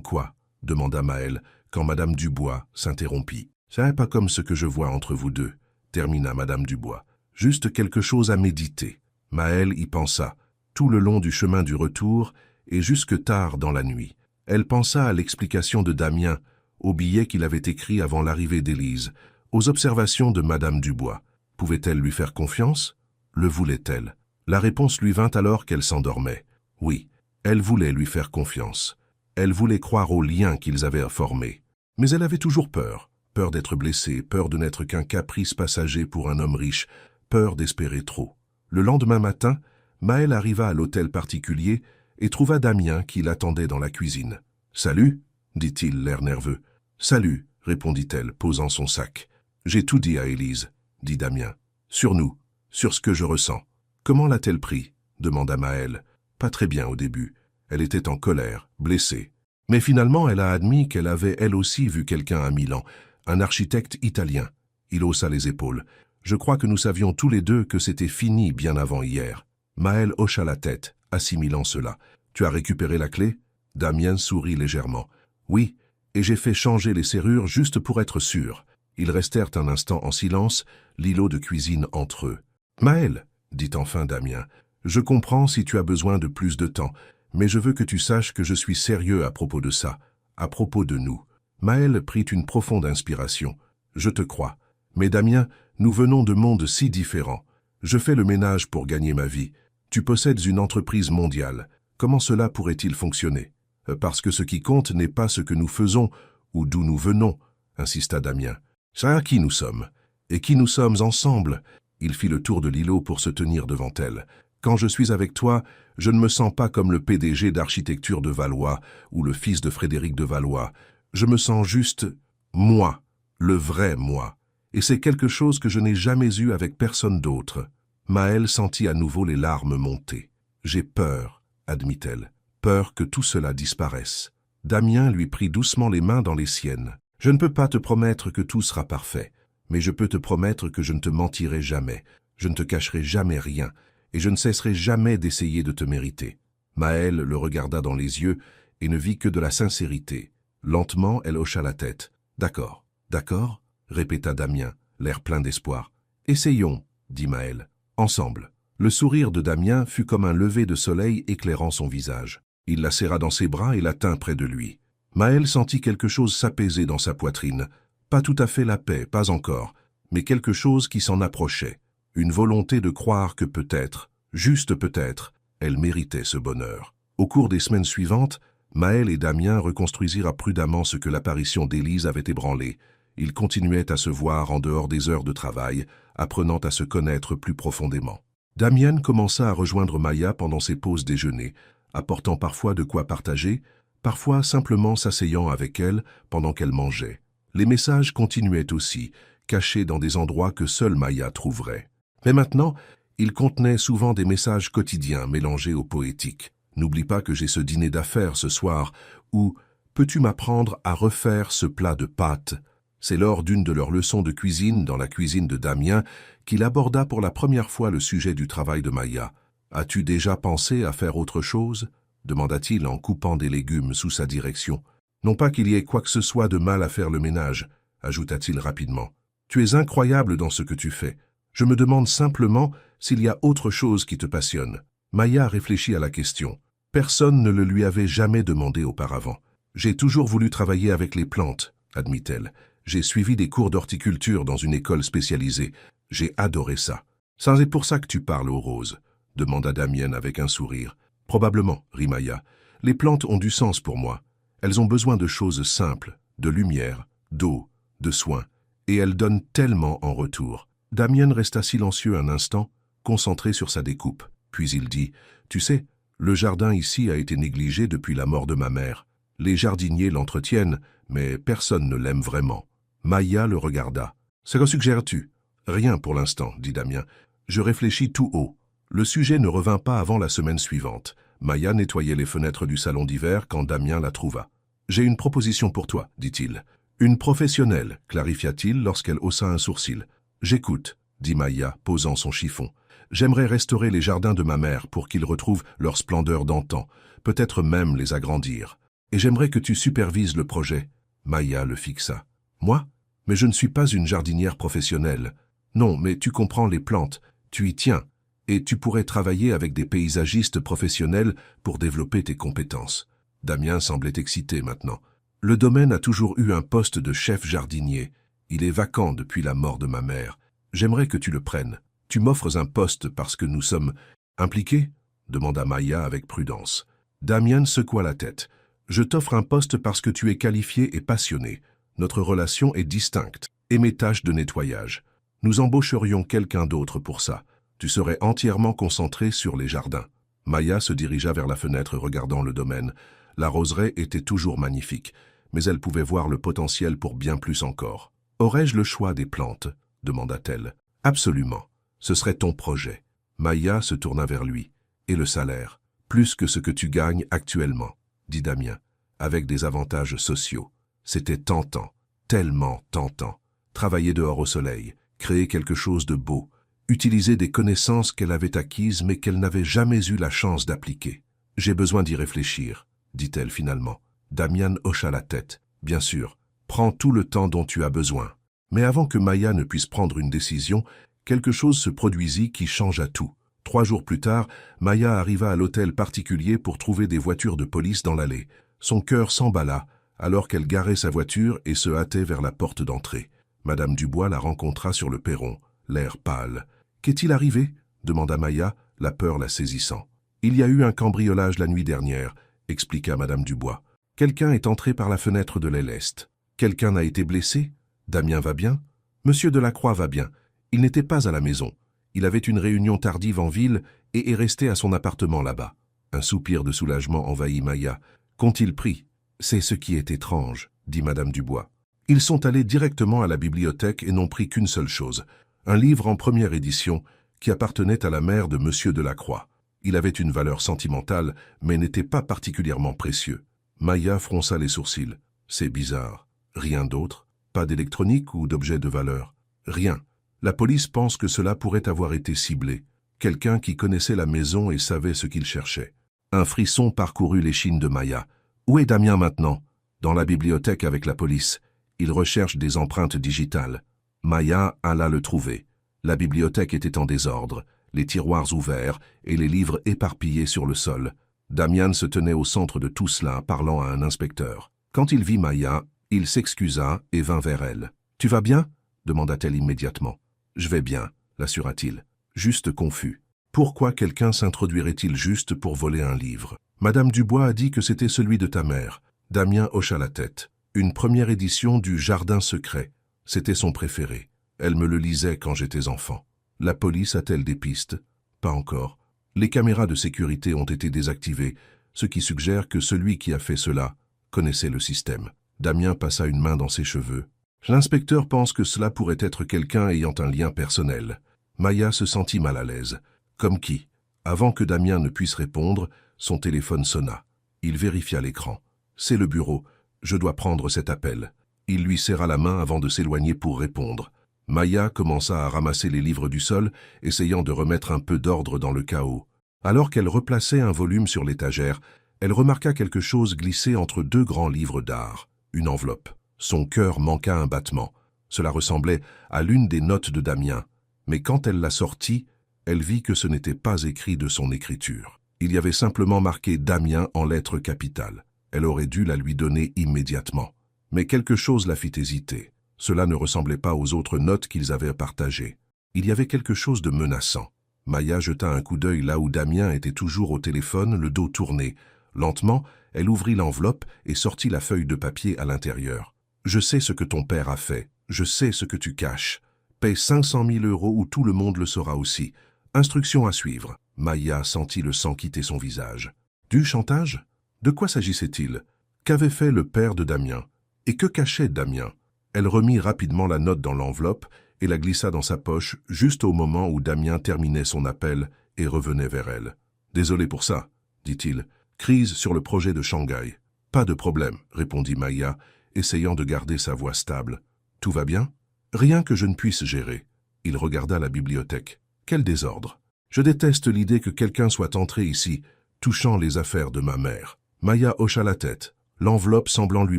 quoi? Demanda Maël, quand Madame Dubois s'interrompit. « Ça n'est pas comme ce que je vois entre vous deux, » termina Madame Dubois. « Juste quelque chose à méditer. » Maël y pensa, tout le long du chemin du retour et jusque tard dans la nuit. Elle pensa à l'explication de Damien, au billet qu'il avait écrit avant l'arrivée d'Élise, aux observations de Madame Dubois. Pouvait-elle lui faire confiance? Le voulait-elle? La réponse lui vint alors qu'elle s'endormait. Oui, elle voulait lui faire confiance. Elle voulait croire au lien qu'ils avaient formé. Mais elle avait toujours peur. Peur d'être blessée, peur de n'être qu'un caprice passager pour un homme riche, peur d'espérer trop. Le lendemain matin, Maël arriva à l'hôtel particulier et trouva Damien qui l'attendait dans la cuisine. « Salut » dit-il, l'air nerveux. « Salut » répondit-elle, posant son sac. « J'ai tout dit à Élise » dit Damien. « Sur nous, sur ce que je ressens. »« Comment l'a-t-elle pris » demanda Maël. « Pas très bien au début. Elle était en colère, blessée. Mais finalement, elle a admis qu'elle avait elle aussi vu quelqu'un à Milan, un architecte italien. » Il haussa les épaules. « Je crois que nous savions tous les deux que c'était fini bien avant hier. » Maël hocha la tête, assimilant cela. « Tu as récupéré la clé » Damien sourit légèrement. « Oui, et j'ai fait changer les serrures juste pour être sûr. » Ils restèrent un instant en silence, l'îlot de cuisine entre eux. « Maël, » dit enfin Damien, « je comprends si tu as besoin de plus de temps, mais je veux que tu saches que je suis sérieux à propos de ça, à propos de nous. » Maël prit une profonde inspiration. « Je te crois. Mais Damien, nous venons de mondes si différents. Je fais le ménage pour gagner ma vie. Tu possèdes une entreprise mondiale. Comment cela pourrait-il fonctionner? Parce que ce qui compte n'est pas ce que nous faisons ou d'où nous venons, insista Damien. C'est à qui nous sommes. Et qui nous sommes ensemble. Il fit le tour de l'îlot pour se tenir devant elle. Quand je suis avec toi, je ne me sens pas comme le PDG d'Architecture de Valois ou le fils de Frédéric de Valois. Je me sens juste moi, le vrai moi. Et c'est quelque chose que je n'ai jamais eu avec personne d'autre. Maël sentit à nouveau les larmes monter. « J'ai peur, » admit-elle, « peur que tout cela disparaisse. » Damien lui prit doucement les mains dans les siennes. « Je ne peux pas te promettre que tout sera parfait, mais je peux te promettre que je ne te mentirai jamais, je ne te cacherai jamais rien, et je ne cesserai jamais d'essayer de te mériter. » Maël le regarda dans les yeux et ne vit que de la sincérité. Lentement, elle hocha la tête. « D'accord, d'accord ?» répéta Damien, l'air plein d'espoir. « Essayons, » dit Maël. « Ensemble. » Le sourire de Damien fut comme un lever de soleil éclairant son visage. Il la serra dans ses bras et la tint près de lui. Maël sentit quelque chose s'apaiser dans sa poitrine. Pas tout à fait la paix, pas encore, mais quelque chose qui s'en approchait. Une volonté de croire que peut-être, juste peut-être, elle méritait ce bonheur. Au cours des semaines suivantes, Maël et Damien reconstruisirent prudemment ce que l'apparition d'Élise avait ébranlé. Ils continuaient à se voir en dehors des heures de travail, apprenant à se connaître plus profondément. Damien commença à rejoindre Maya pendant ses pauses déjeuner, apportant parfois de quoi partager, parfois simplement s'asseyant avec elle pendant qu'elle mangeait. Les messages continuaient aussi, cachés dans des endroits que seule Maya trouverait. Mais maintenant, ils contenaient souvent des messages quotidiens mélangés au poétique. « N'oublie pas que j'ai ce dîner d'affaires ce soir » ou « Peux-tu m'apprendre à refaire ce plat de pâtes ?» C'est lors d'une de leurs leçons de cuisine dans la cuisine de Damien qu'il aborda pour la première fois le sujet du travail de Maya. « As-tu déjà pensé à faire autre chose ?» demanda-t-il en coupant des légumes sous sa direction. « Non pas qu'il y ait quoi que ce soit de mal à faire le ménage, » ajouta-t-il rapidement. « Tu es incroyable dans ce que tu fais. Je me demande simplement s'il y a autre chose qui te passionne. » Maya réfléchit à la question. Personne ne le lui avait jamais demandé auparavant. « J'ai toujours voulu travailler avec les plantes, » admit-elle. « J'ai suivi des cours d'horticulture dans une école spécialisée. J'ai adoré ça. »« Ça, c'est pour ça que tu parles aux roses ?» demanda Damien avec un sourire. « Probablement, » rit Maya. « Les plantes ont du sens pour moi. Elles ont besoin de choses simples, de lumière, d'eau, de soins, et elles donnent tellement en retour. » Damien resta silencieux un instant, concentré sur sa découpe. Puis il dit « Tu sais, le jardin ici a été négligé depuis la mort de ma mère. Les jardiniers l'entretiennent, mais personne ne l'aime vraiment. » Maya le regarda. « Que suggères-tu »« Rien pour l'instant, » dit Damien. « Je réfléchis tout haut. » Le sujet ne revint pas avant la semaine suivante. Maya nettoyait les fenêtres du salon d'hiver quand Damien la trouva. « J'ai une proposition pour toi, » dit-il. « Une professionnelle, » clarifia-t-il lorsqu'elle haussa un sourcil. « J'écoute, » dit Maya, posant son chiffon. « J'aimerais restaurer les jardins de ma mère pour qu'ils retrouvent leur splendeur d'antan, peut-être même les agrandir. Et j'aimerais que tu supervises le projet. » Maya le fixa. « Moi ? Mais je ne suis pas une jardinière professionnelle. »« Non, mais tu comprends les plantes, tu y tiens, et tu pourrais travailler avec des paysagistes professionnels pour développer tes compétences. » Damien semblait excité maintenant. « Le domaine a toujours eu un poste de chef jardinier. Il est vacant depuis la mort de ma mère. J'aimerais que tu le prennes. Tu m'offres un poste parce que nous sommes impliqués ?» demanda Maya avec prudence. Damien secoua la tête. « Je t'offre un poste parce que tu es qualifié et passionné. Notre relation est distincte. Et mes tâches de nettoyage. Nous embaucherions quelqu'un d'autre pour ça. Tu serais entièrement concentré sur les jardins. » Maya se dirigea vers la fenêtre regardant le domaine. La roseraie était toujours magnifique, mais elle pouvait voir le potentiel pour bien plus encore. « Aurais-je le choix des plantes ?» demanda-t-elle. « Absolument. Ce serait ton projet. » Maya se tourna vers lui. « Et le salaire ? Plus que ce que tu gagnes actuellement, » dit Damien, avec des avantages sociaux. C'était tentant, tellement tentant. Travailler dehors au soleil, créer quelque chose de beau, utiliser des connaissances qu'elle avait acquises mais qu'elle n'avait jamais eu la chance d'appliquer. « J'ai besoin d'y réfléchir, » dit-elle finalement. Damien hocha la tête. « Bien sûr, prends tout le temps dont tu as besoin. » Mais avant que Maya ne puisse prendre une décision, quelque chose se produisit qui changea tout. 3 jours plus tard, Maya arriva à l'hôtel particulier pour trouver des voitures de police dans l'allée. Son cœur s'emballa alors qu'elle garait sa voiture et se hâtait vers la porte d'entrée. Madame Dubois la rencontra sur le perron, l'air pâle. « Qu'est-il arrivé ?» demanda Maya, la peur la saisissant. « Il y a eu un cambriolage la nuit dernière, » expliqua Madame Dubois. « Quelqu'un est entré par la fenêtre de l'aile est. Quelqu'un a été blessé ? Damien va bien ? Monsieur Delacroix va bien. Il n'était pas à la maison. Il avait une réunion tardive en ville et est resté à son appartement là-bas. » Un soupir de soulagement envahit Maya. « Qu'ont-ils pris ? » « C'est ce qui est étrange, » dit Madame Dubois. « Ils sont allés directement à la bibliothèque et n'ont pris qu'une seule chose, un livre en première édition qui appartenait à la mère de Monsieur Delacroix. Il avait une valeur sentimentale, mais n'était pas particulièrement précieux. » Maya fronça les sourcils. « C'est bizarre. Rien d'autre? Pas d'électronique ou d'objet de valeur? Rien. La police pense que cela pourrait avoir été ciblé. Quelqu'un qui connaissait la maison et savait ce qu'il cherchait. » Un frisson parcourut l'échine de Maya. « Où est Damien maintenant ?»« Dans la bibliothèque avec la police. Il recherche des empreintes digitales. » Maya alla le trouver. La bibliothèque était en désordre, les tiroirs ouverts et les livres éparpillés sur le sol. Damien se tenait au centre de tout cela, parlant à un inspecteur. Quand il vit Maya, il s'excusa et vint vers elle. « Tu vas bien ?» demanda-t-elle immédiatement. « Je vais bien », l'assura-t-il. Juste confus. Pourquoi quelqu'un s'introduirait-il juste pour voler un livre? Madame Dubois a dit que c'était celui de ta mère. Damien hocha la tête. Une première édition du Jardin secret. C'était son préféré. Elle me le lisait quand j'étais enfant. La police a-t-elle des pistes? Pas encore. Les caméras de sécurité ont été désactivées, ce qui suggère que celui qui a fait cela connaissait le système. Damien passa une main dans ses cheveux. L'inspecteur pense que cela pourrait être quelqu'un ayant un lien personnel. Maya se sentit mal à l'aise. Comme qui? Avant que Damien ne puisse répondre, son téléphone sonna. Il vérifia l'écran. « C'est le bureau. Je dois prendre cet appel. » Il lui serra la main avant de s'éloigner pour répondre. Maya commença à ramasser les livres du sol, essayant de remettre un peu d'ordre dans le chaos. Alors qu'elle replaçait un volume sur l'étagère, elle remarqua quelque chose glisser entre deux grands livres d'art, une enveloppe. Son cœur manqua un battement. Cela ressemblait à l'une des notes de Damien, mais quand elle la sortit, elle vit que ce n'était pas écrit de son écriture. Il y avait simplement marqué Damien en lettres capitales. Elle aurait dû la lui donner immédiatement. Mais quelque chose la fit hésiter. Cela ne ressemblait pas aux autres notes qu'ils avaient partagées. Il y avait quelque chose de menaçant. Maya jeta un coup d'œil là où Damien était toujours au téléphone, le dos tourné. Lentement, elle ouvrit l'enveloppe et sortit la feuille de papier à l'intérieur. « Je sais ce que ton père a fait. Je sais ce que tu caches. Paie 500 000 € ou tout le monde le saura aussi. Instruction à suivre. » Maya sentit le sang quitter son visage. Du chantage? De quoi s'agissait-il? Qu'avait fait le père de Damien? Et que cachait Damien? Elle remit rapidement la note dans l'enveloppe et la glissa dans sa poche juste au moment où Damien terminait son appel et revenait vers elle. « Désolé pour ça, » dit-il. « Crise sur le projet de Shanghai. »« Pas de problème, » répondit Maya, essayant de garder sa voix stable. « Tout va bien? »« Rien que je ne puisse gérer. » Il regarda la bibliothèque. « Quel désordre! Je déteste l'idée que quelqu'un soit entré ici, touchant les affaires de ma mère. » Maya hocha la tête, l'enveloppe semblant lui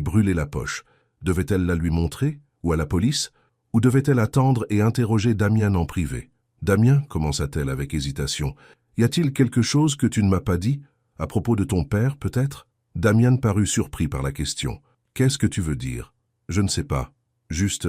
brûler la poche. Devait-elle la lui montrer? Ou à la police? Ou devait-elle attendre et interroger Damien en privé? « Damien, commença-t-elle avec hésitation, y a-t-il quelque chose que tu ne m'as pas dit? À propos de ton père, peut-être » Damien parut surpris par la question. « Qu'est-ce que tu veux dire? »« Je ne sais pas. Juste,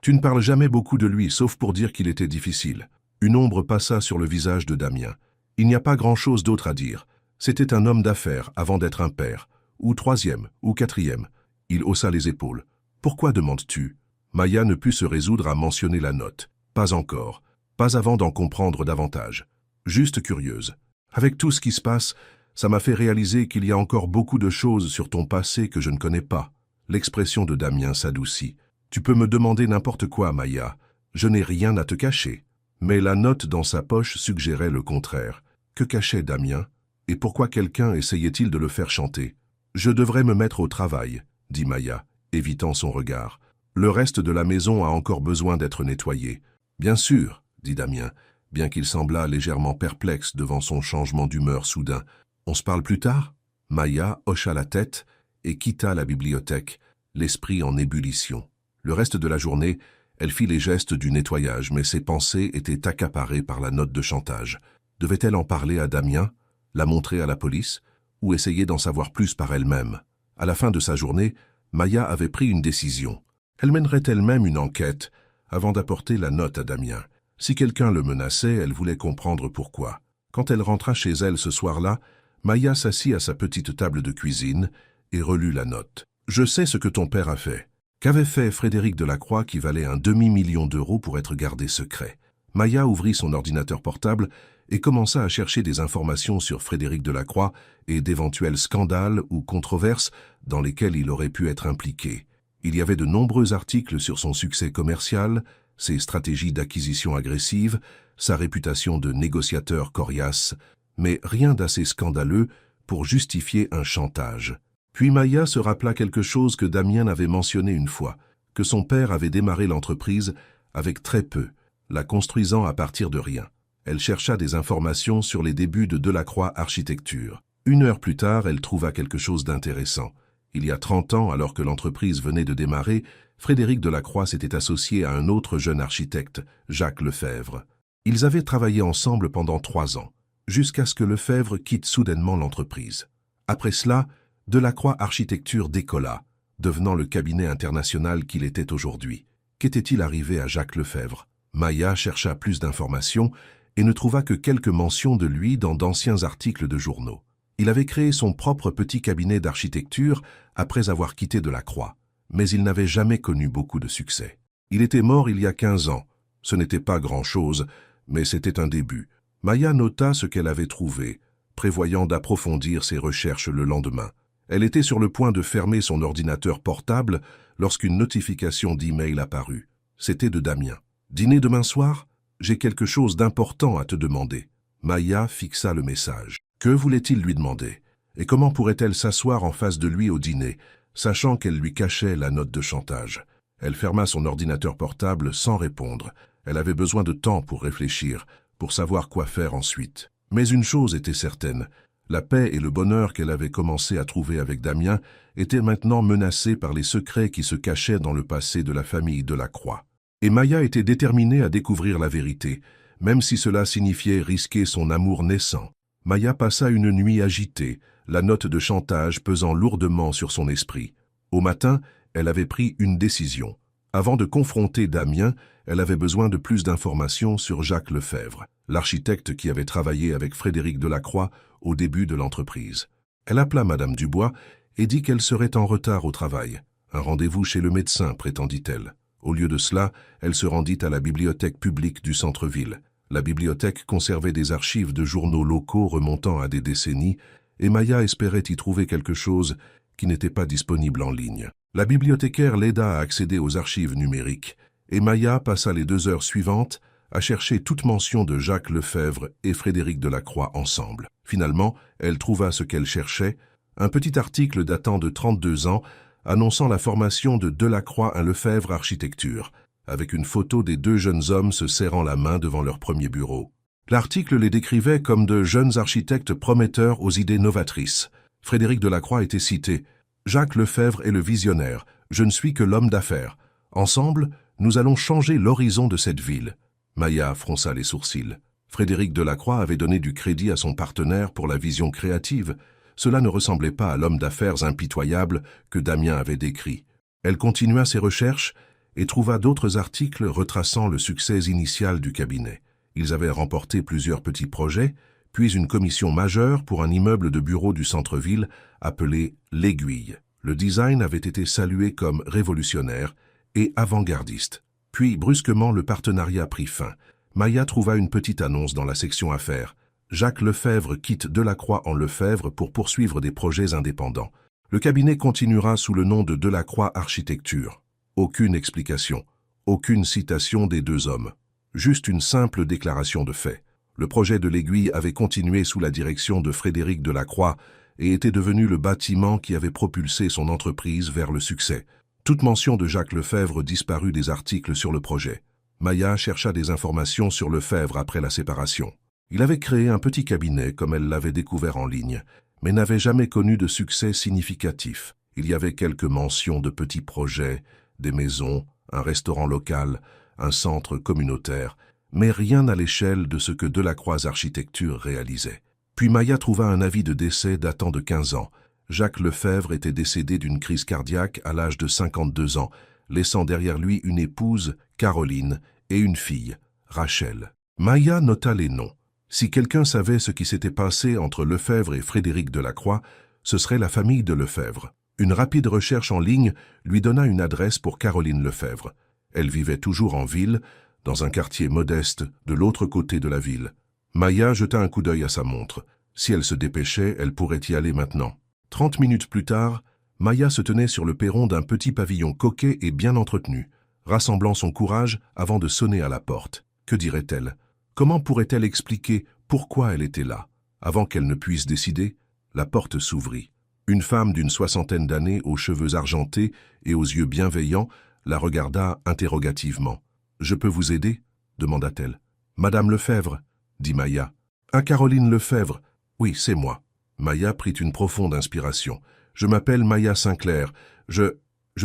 tu ne parles jamais beaucoup de lui, sauf pour dire qu'il était difficile. » Une ombre passa sur le visage de Damien. Il n'y a pas grand-chose d'autre à dire. C'était un homme d'affaires avant d'être un père. Ou troisième, ou quatrième. Il haussa les épaules. « Pourquoi demandes-tu » Maya ne put se résoudre à mentionner la note. Pas encore. Pas avant d'en comprendre davantage. Juste curieuse. Avec tout ce qui se passe, ça m'a fait réaliser qu'il y a encore beaucoup de choses sur ton passé que je ne connais pas. L'expression de Damien s'adoucit. Tu peux me demander n'importe quoi, Maya. Je n'ai rien à te cacher. Mais la note dans sa poche suggérait le contraire. Que cachait Damien? Et pourquoi quelqu'un essayait-il de le faire chanter? Je devrais me mettre au travail, dit Maya, évitant son regard. Le reste de la maison a encore besoin d'être nettoyé. Bien sûr, dit Damien, bien qu'il semblât légèrement perplexe devant son changement d'humeur soudain. On se parle plus tard? Maya hocha la tête et quitta la bibliothèque, l'esprit en ébullition. Le reste de la journée, elle fit les gestes du nettoyage, mais ses pensées étaient accaparées par la note de chantage. Devait-elle en parler à Damien, la montrer à la police, ou essayer d'en savoir plus par elle-même? À la fin de sa journée, Maya avait pris une décision. Elle mènerait elle-même une enquête avant d'apporter la note à Damien. Si quelqu'un le menaçait, elle voulait comprendre pourquoi. Quand elle rentra chez elle ce soir-là, Maya s'assit à sa petite table de cuisine et relut la note. « Je sais ce que ton père a fait. » Qu'avait fait Frédéric Delacroix qui valait un demi-million d'euros pour être gardé secret? Maya ouvrit son ordinateur portable et commença à chercher des informations sur Frédéric Delacroix et d'éventuels scandales ou controverses dans lesquels il aurait pu être impliqué. Il y avait de nombreux articles sur son succès commercial, ses stratégies d'acquisition agressive, sa réputation de négociateur coriace, mais rien d'assez scandaleux pour justifier un chantage. Puis Maya se rappela quelque chose que Damien avait mentionné une fois, que son père avait démarré l'entreprise avec très peu, la construisant à partir de rien. Elle chercha des informations sur les débuts de Delacroix Architecture. 1 heure plus tard, elle trouva quelque chose d'intéressant. Il y a 30 ans, alors que l'entreprise venait de démarrer, Frédéric Delacroix s'était associé à un autre jeune architecte, Jacques Lefebvre. Ils avaient travaillé ensemble pendant 3 ans, jusqu'à ce que Lefebvre quitte soudainement l'entreprise. Après cela, Delacroix Architecture décolla, devenant le cabinet international qu'il était aujourd'hui. Qu'était-il arrivé à Jacques Lefebvre? Maya chercha plus d'informations et ne trouva que quelques mentions de lui dans d'anciens articles de journaux. Il avait créé son propre petit cabinet d'architecture après avoir quitté Delacroix, mais il n'avait jamais connu beaucoup de succès. Il était mort il y a 15 ans. Ce n'était pas grand-chose, mais c'était un début. Maya nota ce qu'elle avait trouvé, prévoyant d'approfondir ses recherches le lendemain. Elle était sur le point de fermer son ordinateur portable lorsqu'une notification d'email apparut. C'était de Damien. « Dîner demain soir? J'ai quelque chose d'important à te demander. » Maya fixa le message. Que voulait-il lui demander? Et comment pourrait-elle s'asseoir en face de lui au dîner, sachant qu'elle lui cachait la note de chantage? Elle ferma son ordinateur portable sans répondre. Elle avait besoin de temps pour réfléchir, pour savoir quoi faire ensuite. Mais une chose était certaine, la paix et le bonheur qu'elle avait commencé à trouver avec Damien étaient maintenant menacés par les secrets qui se cachaient dans le passé de la famille Delacroix. Et Maya était déterminée à découvrir la vérité, même si cela signifiait risquer son amour naissant. Maya passa une nuit agitée, la note de chantage pesant lourdement sur son esprit. Au matin, elle avait pris une décision. Avant de confronter Damien, elle avait besoin de plus d'informations sur Jacques Lefebvre, l'architecte qui avait travaillé avec Frédéric Delacroix au début de l'entreprise. Elle appela Madame Dubois et dit qu'elle serait en retard au travail. Un rendez-vous chez le médecin, prétendit-elle. Au lieu de cela, elle se rendit à la bibliothèque publique du centre-ville. La bibliothèque conservait des archives de journaux locaux remontant à des décennies, et Maya espérait y trouver quelque chose qui n'était pas disponible en ligne. La bibliothécaire l'aida à accéder aux archives numériques, et Maya passa les 2 heures suivantes à chercher toute mention de Jacques Lefebvre et Frédéric Delacroix ensemble. Finalement, elle trouva ce qu'elle cherchait, un petit article datant de 32 ans, annonçant la formation de Delacroix à Lefebvre Architecture, avec une photo des 2 jeunes hommes se serrant la main devant leur premier bureau. L'article les décrivait comme de jeunes architectes prometteurs aux idées novatrices. Frédéric Delacroix était cité. « Jacques Lefebvre est le visionnaire, je ne suis que l'homme d'affaires. Ensemble, nous allons changer l'horizon de cette ville. » Maya fronça les sourcils. Frédéric Delacroix avait donné du crédit à son partenaire pour la vision créative. Cela ne ressemblait pas à l'homme d'affaires impitoyable que Damien avait décrit. Elle continua ses recherches et trouva d'autres articles retraçant le succès initial du cabinet. Ils avaient remporté plusieurs petits projets, puis une commission majeure pour un immeuble de bureaux du centre-ville appelé l'Aiguille. Le design avait été salué comme révolutionnaire et avant-gardiste. Puis, brusquement, le partenariat prit fin. Maya trouva une petite annonce dans la section affaires. Jacques Lefebvre quitte Delacroix en Lefebvre pour poursuivre des projets indépendants. Le cabinet continuera sous le nom de Delacroix Architecture. Aucune explication, aucune citation des 2 hommes. Juste une simple déclaration de fait. Le projet de l'Aiguille avait continué sous la direction de Frédéric Delacroix et était devenu le bâtiment qui avait propulsé son entreprise vers le succès. Toute mention de Jacques Lefebvre disparut des articles sur le projet. Maya chercha des informations sur Lefebvre après la séparation. Il avait créé un petit cabinet comme elle l'avait découvert en ligne, mais n'avait jamais connu de succès significatif. Il y avait quelques mentions de petits projets, des maisons, un restaurant local, un centre communautaire, mais rien à l'échelle de ce que Delacroix Architecture réalisait. Puis Maya trouva un avis de décès datant de 15 ans. Jacques Lefebvre était décédé d'une crise cardiaque à l'âge de 52 ans, laissant derrière lui une épouse, Caroline, et une fille, Rachel. Maya nota les noms. Si quelqu'un savait ce qui s'était passé entre Lefebvre et Frédéric Delacroix, ce serait la famille de Lefebvre. Une rapide recherche en ligne lui donna une adresse pour Caroline Lefebvre. Elle vivait toujours en ville, dans un quartier modeste de l'autre côté de la ville. Maya jeta un coup d'œil à sa montre. Si elle se dépêchait, elle pourrait y aller maintenant. 30 minutes plus tard, Maya se tenait sur le perron d'un petit pavillon coquet et bien entretenu, rassemblant son courage avant de sonner à la porte. Que dirait-elle? Comment pourrait-elle expliquer pourquoi elle était là? Avant qu'elle ne puisse décider, la porte s'ouvrit. Une femme d'une 60aine d'années, aux cheveux argentés et aux yeux bienveillants, la regarda interrogativement. « Je peux vous aider ?» demanda-t-elle. « Madame Lefebvre ?» dit Maya. « Ah, Caroline Lefebvre. Oui, c'est moi. » Maya prit une profonde inspiration. « Je m'appelle Maya Sinclair. Je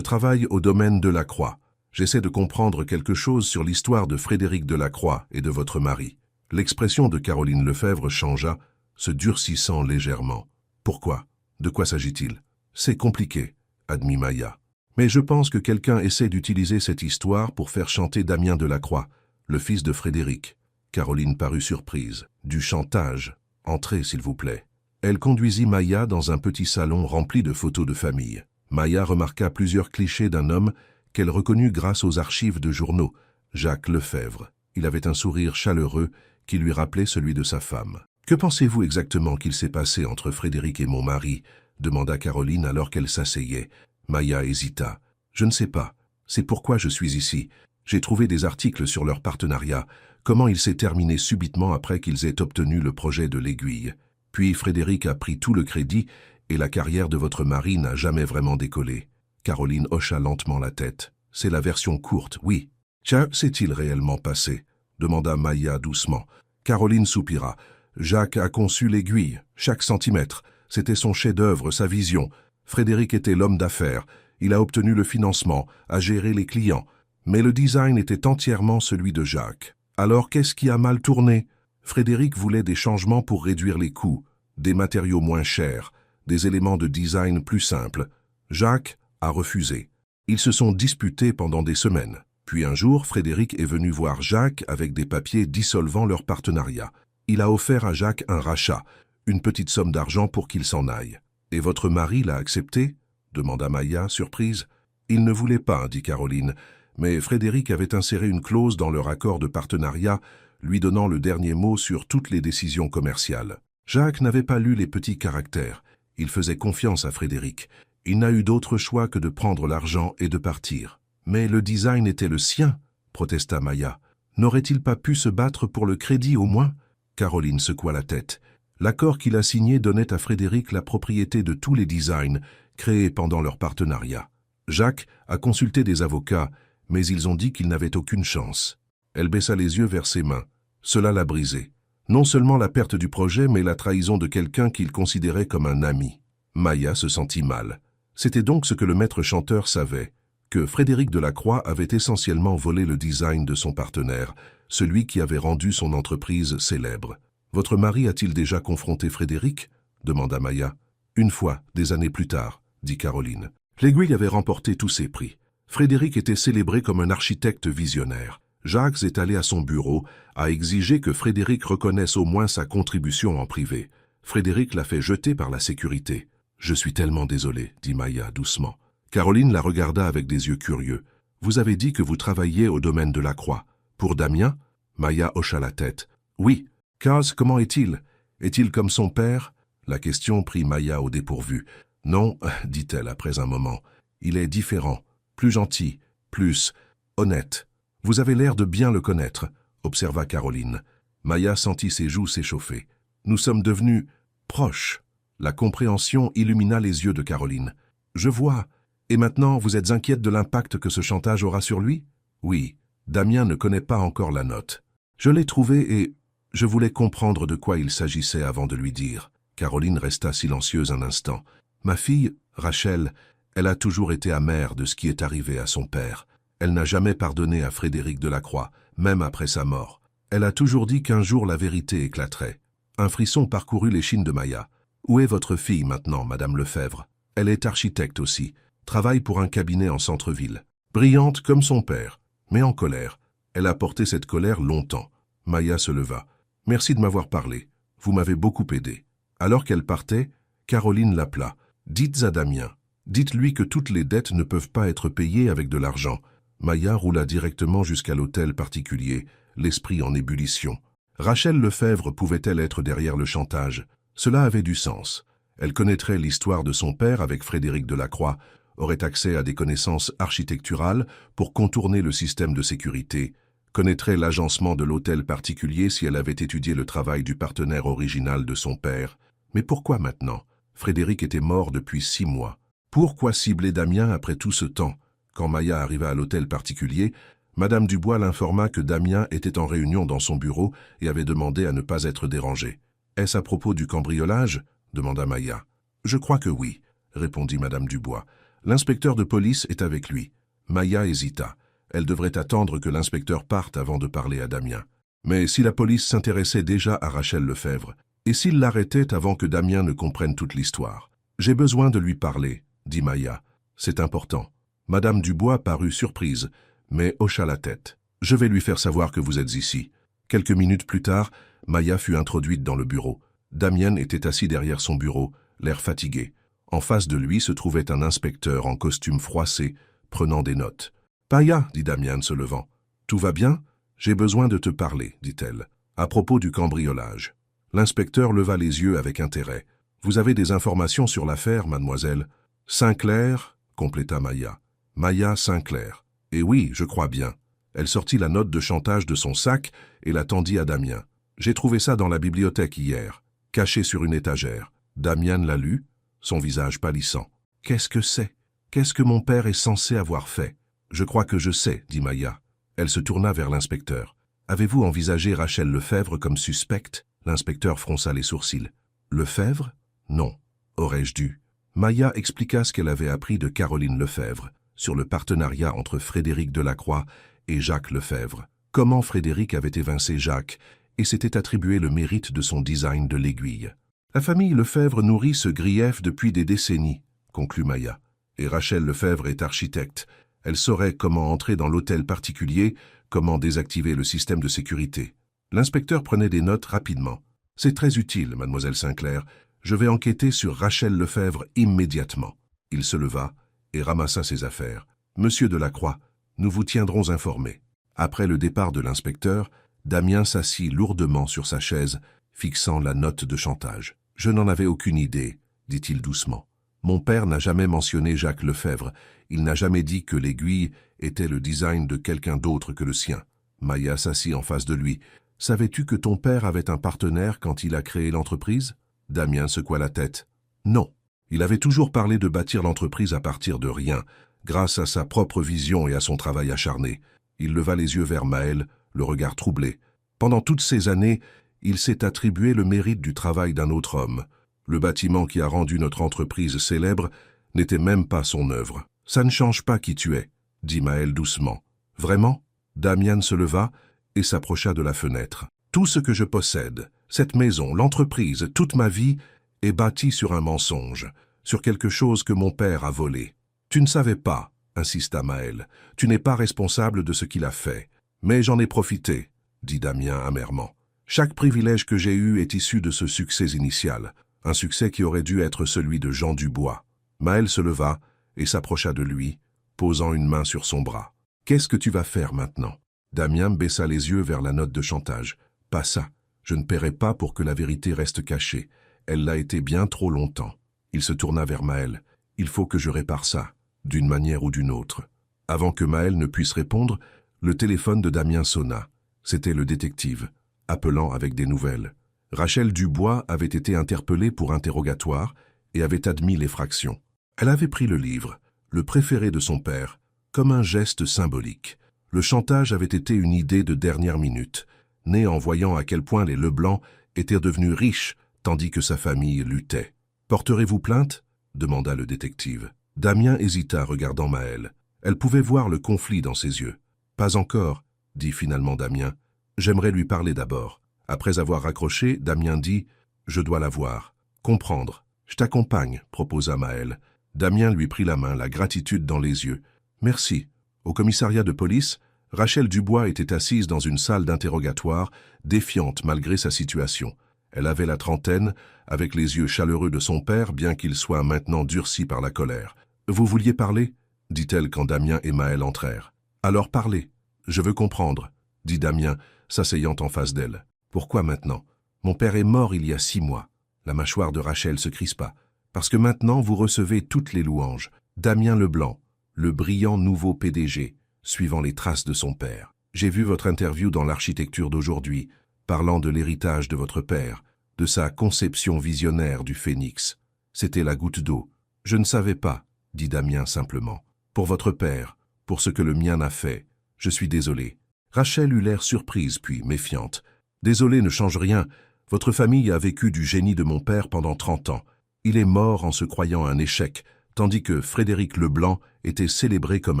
travaille au domaine Delacroix. J'essaie de comprendre quelque chose sur l'histoire de Frédéric Delacroix et de votre mari. » L'expression de Caroline Lefebvre changea, se durcissant légèrement. « Pourquoi? De quoi s'agit-il? »« C'est compliqué, » admit Maya. « Mais je pense que quelqu'un essaie d'utiliser cette histoire pour faire chanter Damien Delacroix, le fils de Frédéric. » Caroline parut surprise. « Du chantage. Entrez, s'il vous plaît. » Elle conduisit Maya dans un petit salon rempli de photos de famille. Maya remarqua plusieurs clichés d'un homme qu'elle reconnut grâce aux archives de journaux, Jacques Lefebvre. Il avait un sourire chaleureux qui lui rappelait celui de sa femme. « Que pensez-vous exactement qu'il s'est passé entre Frédéric et mon mari ?» demanda Caroline alors qu'elle s'asseyait. Maya hésita. « Je ne sais pas. C'est pourquoi je suis ici. J'ai trouvé des articles sur leur partenariat, comment il s'est terminé subitement après qu'ils aient obtenu le projet de l'Aiguille. Puis Frédéric a pris tout le crédit et la carrière de votre mari n'a jamais vraiment décollé. » Caroline hocha lentement la tête. « C'est la version courte, oui. »« Tiens, s'est-il réellement passé ?» demanda Maya doucement. Caroline soupira. Jacques a conçu l'aiguille, chaque centimètre. C'était son chef-d'œuvre, sa vision. Frédéric était l'homme d'affaires. Il a obtenu le financement, a géré les clients. Mais le design était entièrement celui de Jacques. Alors qu'est-ce qui a mal tourné? Frédéric voulait des changements pour réduire les coûts, des matériaux moins chers, des éléments de design plus simples. Jacques a refusé. Ils se sont disputés pendant des semaines. Puis un jour, Frédéric est venu voir Jacques avec des papiers dissolvant leur partenariat. Il a offert à Jacques un rachat, une petite somme d'argent pour qu'il s'en aille. « Et votre mari l'a accepté ?» demanda Maya, surprise. « Il ne voulait pas, dit Caroline, mais Frédéric avait inséré une clause dans leur accord de partenariat, lui donnant le dernier mot sur toutes les décisions commerciales. Jacques n'avait pas lu les petits caractères. Il faisait confiance à Frédéric. Il n'a eu d'autre choix que de prendre l'argent et de partir. « Mais le design était le sien, » protesta Maya. « N'aurait-il pas pu se battre pour le crédit au moins ?» Caroline secoua la tête. L'accord qu'il a signé donnait à Frédéric la propriété de tous les designs créés pendant leur partenariat. Jacques a consulté des avocats, mais ils ont dit qu'il n'avait aucune chance. Elle baissa les yeux vers ses mains. Cela l'a brisé. Non seulement la perte du projet, mais la trahison de quelqu'un qu'il considérait comme un ami. Maya se sentit mal. C'était donc ce que le maître chanteur savait, que Frédéric Delacroix avait essentiellement volé le design de son partenaire, celui qui avait rendu son entreprise célèbre. « Votre mari a-t-il déjà confronté Frédéric ?» demanda Maya. « Une fois, des années plus tard, » dit Caroline. L'aiguille avait remporté tous ses prix. Frédéric était célébré comme un architecte visionnaire. Jacques est allé à son bureau, a exigé que Frédéric reconnaisse au moins sa contribution en privé. Frédéric l'a fait jeter par la sécurité. « Je suis tellement désolé, » dit Maya doucement. Caroline la regarda avec des yeux curieux. « Vous avez dit que vous travailliez au domaine de la Croix. Pour Damien ?» Maya hocha la tête. « Oui. Kaz, comment est-il? Est-il comme son père ?» La question prit Maya au dépourvu. « Non, » dit-elle après un moment. « Il est différent, plus gentil, plus honnête. Vous avez l'air de bien le connaître, » observa Caroline. Maya sentit ses joues s'échauffer. « Nous sommes devenus proches. » La compréhension illumina les yeux de Caroline. « Je vois. Et maintenant, vous êtes inquiète de l'impact que ce chantage aura sur lui? » « Oui. Damien ne connaît pas encore la note. Je l'ai trouvé et je voulais comprendre de quoi il s'agissait avant de lui dire. » Caroline resta silencieuse un instant. « Ma fille, Rachel, elle a toujours été amère de ce qui est arrivé à son père. Elle n'a jamais pardonné à Frédéric Delacroix, même après sa mort. Elle a toujours dit qu'un jour la vérité éclaterait. » Un frisson parcourut l'échine de Maya. « Où est votre fille maintenant, Madame Lefebvre? Elle est architecte aussi, travaille pour un cabinet en centre-ville. Brillante comme son père, mais en colère. Elle a porté cette colère longtemps. » Maya se leva. « Merci de m'avoir parlé. Vous m'avez beaucoup aidé. » Alors qu'elle partait, Caroline l'appela. « Dites à Damien. Dites-lui que toutes les dettes ne peuvent pas être payées avec de l'argent. » Maya roula directement jusqu'à l'hôtel particulier, l'esprit en ébullition. Rachel Lefebvre pouvait-elle être derrière le chantage? Cela avait du sens. Elle connaîtrait l'histoire de son père avec Frédéric Delacroix, aurait accès à des connaissances architecturales pour contourner le système de sécurité, connaîtrait l'agencement de l'hôtel particulier si elle avait étudié le travail du partenaire original de son père. Mais pourquoi maintenant? Frédéric était mort depuis 6 mois. Pourquoi cibler Damien après tout ce temps? Quand Maya arriva à l'hôtel particulier, Madame Dubois l'informa que Damien était en réunion dans son bureau et avait demandé à ne pas être dérangé. « Est-ce à propos du cambriolage ?» demanda Maya. « Je crois que oui, » répondit Madame Dubois. « L'inspecteur de police est avec lui. » Maya hésita. Elle devrait attendre que l'inspecteur parte avant de parler à Damien. Mais si la police s'intéressait déjà à Rachel Lefebvre, et s'il l'arrêtait avant que Damien ne comprenne toute l'histoire? « J'ai besoin de lui parler, » dit Maya. « C'est important. » Madame Dubois parut surprise, mais hocha la tête. « Je vais lui faire savoir que vous êtes ici. » Quelques minutes plus tard, Maya fut introduite dans le bureau. Damien était assis derrière son bureau, l'air fatigué. En face de lui se trouvait un inspecteur en costume froissé, prenant des notes. « Maya, » dit Damien se levant. « Tout va bien? J'ai besoin de te parler, dit-elle, à propos du cambriolage. » L'inspecteur leva les yeux avec intérêt. « Vous avez des informations sur l'affaire, mademoiselle? »« Sinclair, » compléta Maya. « Maya Sinclair. Et oui, je crois bien. » Elle sortit la note de chantage de son sac et la tendit à Damien. « J'ai trouvé ça dans la bibliothèque hier, caché sur une étagère. » Damien l'a lu, son visage pâlissant. « Qu'est-ce que c'est? Qu'est-ce que mon père est censé avoir fait? »« Je crois que je sais, » dit Maya. Elle se tourna vers l'inspecteur. « Avez-vous envisagé Rachel Lefebvre comme suspecte? » L'inspecteur fronça les sourcils. Lefebvre? Non. Aurais-je dû? Maya expliqua ce qu'elle avait appris de Caroline Lefebvre sur le partenariat entre Frédéric Delacroix et Jacques Lefebvre. Comment Frédéric avait évincé Jacques et s'était attribué le mérite de son design de l'aiguille. La famille Lefebvre nourrit ce grief depuis des décennies, conclut Maya. Et Rachel Lefebvre est architecte. Elle saurait comment entrer dans l'hôtel particulier, comment désactiver le système de sécurité. L'inspecteur prenait des notes rapidement. C'est très utile, mademoiselle Sinclair. Je vais enquêter sur Rachel Lefebvre immédiatement. Il se leva et ramassa ses affaires. Monsieur Delacroix, nous vous tiendrons informés. Après le départ de l'inspecteur, Damien s'assit lourdement sur sa chaise, fixant la note de chantage. Je n'en avais aucune idée, dit-il doucement. Mon père n'a jamais mentionné Jacques Lefebvre. Il n'a jamais dit que l'aiguille était le design de quelqu'un d'autre que le sien. Maya s'assit en face de lui. Savais-tu que ton père avait un partenaire quand il a créé l'entreprise? Damien secoua la tête. Non. Il avait toujours parlé de bâtir l'entreprise à partir de rien, grâce à sa propre vision et à son travail acharné. Il leva les yeux vers Maël, le regard troublé. Pendant toutes ces années, il s'est attribué le mérite du travail d'un autre homme. Le bâtiment qui a rendu notre entreprise célèbre n'était même pas son œuvre. Ça ne change pas qui tu es, dit Maël doucement. Vraiment? Damian se leva et s'approcha de la fenêtre. Tout ce que je possède, cette maison, l'entreprise, toute ma vie, est bâti sur un mensonge, sur quelque chose que mon père a volé. Tu ne savais pas, insista Maël. Tu n'es pas responsable de ce qu'il a fait. Mais j'en ai profité, dit Damien amèrement. Chaque privilège que j'ai eu est issu de ce succès initial, un succès qui aurait dû être celui de Jean Dubois. Maël se leva et s'approcha de lui, posant une main sur son bras. Qu'est-ce que tu vas faire maintenant? Damien baissa les yeux vers la note de chantage. Pas ça. Je ne paierai pas pour que la vérité reste cachée. Elle l'a été bien trop longtemps. Il se tourna vers Maël. Il faut que je répare ça, d'une manière ou d'une autre. Avant que Maël ne puisse répondre, le téléphone de Damien sonna. C'était le détective, appelant avec des nouvelles. Rachel Dubois avait été interpellée pour interrogatoire et avait admis l'effraction. Elle avait pris le livre, le préféré de son père, comme un geste symbolique. Le chantage avait été une idée de dernière minute, née en voyant à quel point les Leblanc étaient devenus riches tandis que sa famille luttait. « Porterez-vous plainte ?» demanda le détective. Damien hésita, regardant Maël. Elle pouvait voir le conflit dans ses yeux. « Pas encore, » dit finalement Damien. « J'aimerais lui parler d'abord. » Après avoir raccroché, Damien dit « Je dois la voir. Comprendre. Je t'accompagne, » proposa Maël. Damien lui prit la main, la gratitude dans les yeux. « Merci. » Au commissariat de police, Rachel Dubois était assise dans une salle d'interrogatoire, défiante malgré sa situation. Elle avait la trentaine, avec les yeux chaleureux de son père, bien qu'il soit maintenant durci par la colère. « Vous vouliez parler ?» dit-elle quand Damien et Maël entrèrent. « Alors parlez. Je veux comprendre, » dit Damien, s'asseyant en face d'elle. « Pourquoi maintenant? Mon père est mort il y a 6 mois. » La mâchoire de Rachel se crispa. « Parce que maintenant vous recevez toutes les louanges. Damien Leblanc, le brillant nouveau PDG, suivant les traces de son père. J'ai vu votre interview dans l'Architecture d'aujourd'hui, parlant de l'héritage de votre père, de sa conception visionnaire du phénix. C'était la goutte d'eau. Je ne savais pas, dit Damien simplement. Pour votre père, pour ce que le mien a fait, je suis désolé. Rachel eut l'air surprise puis méfiante. Désolé ne change rien. Votre famille a vécu du génie de mon père pendant 30 ans. Il est mort en se croyant un échec, tandis que Frédéric Leblanc était célébré comme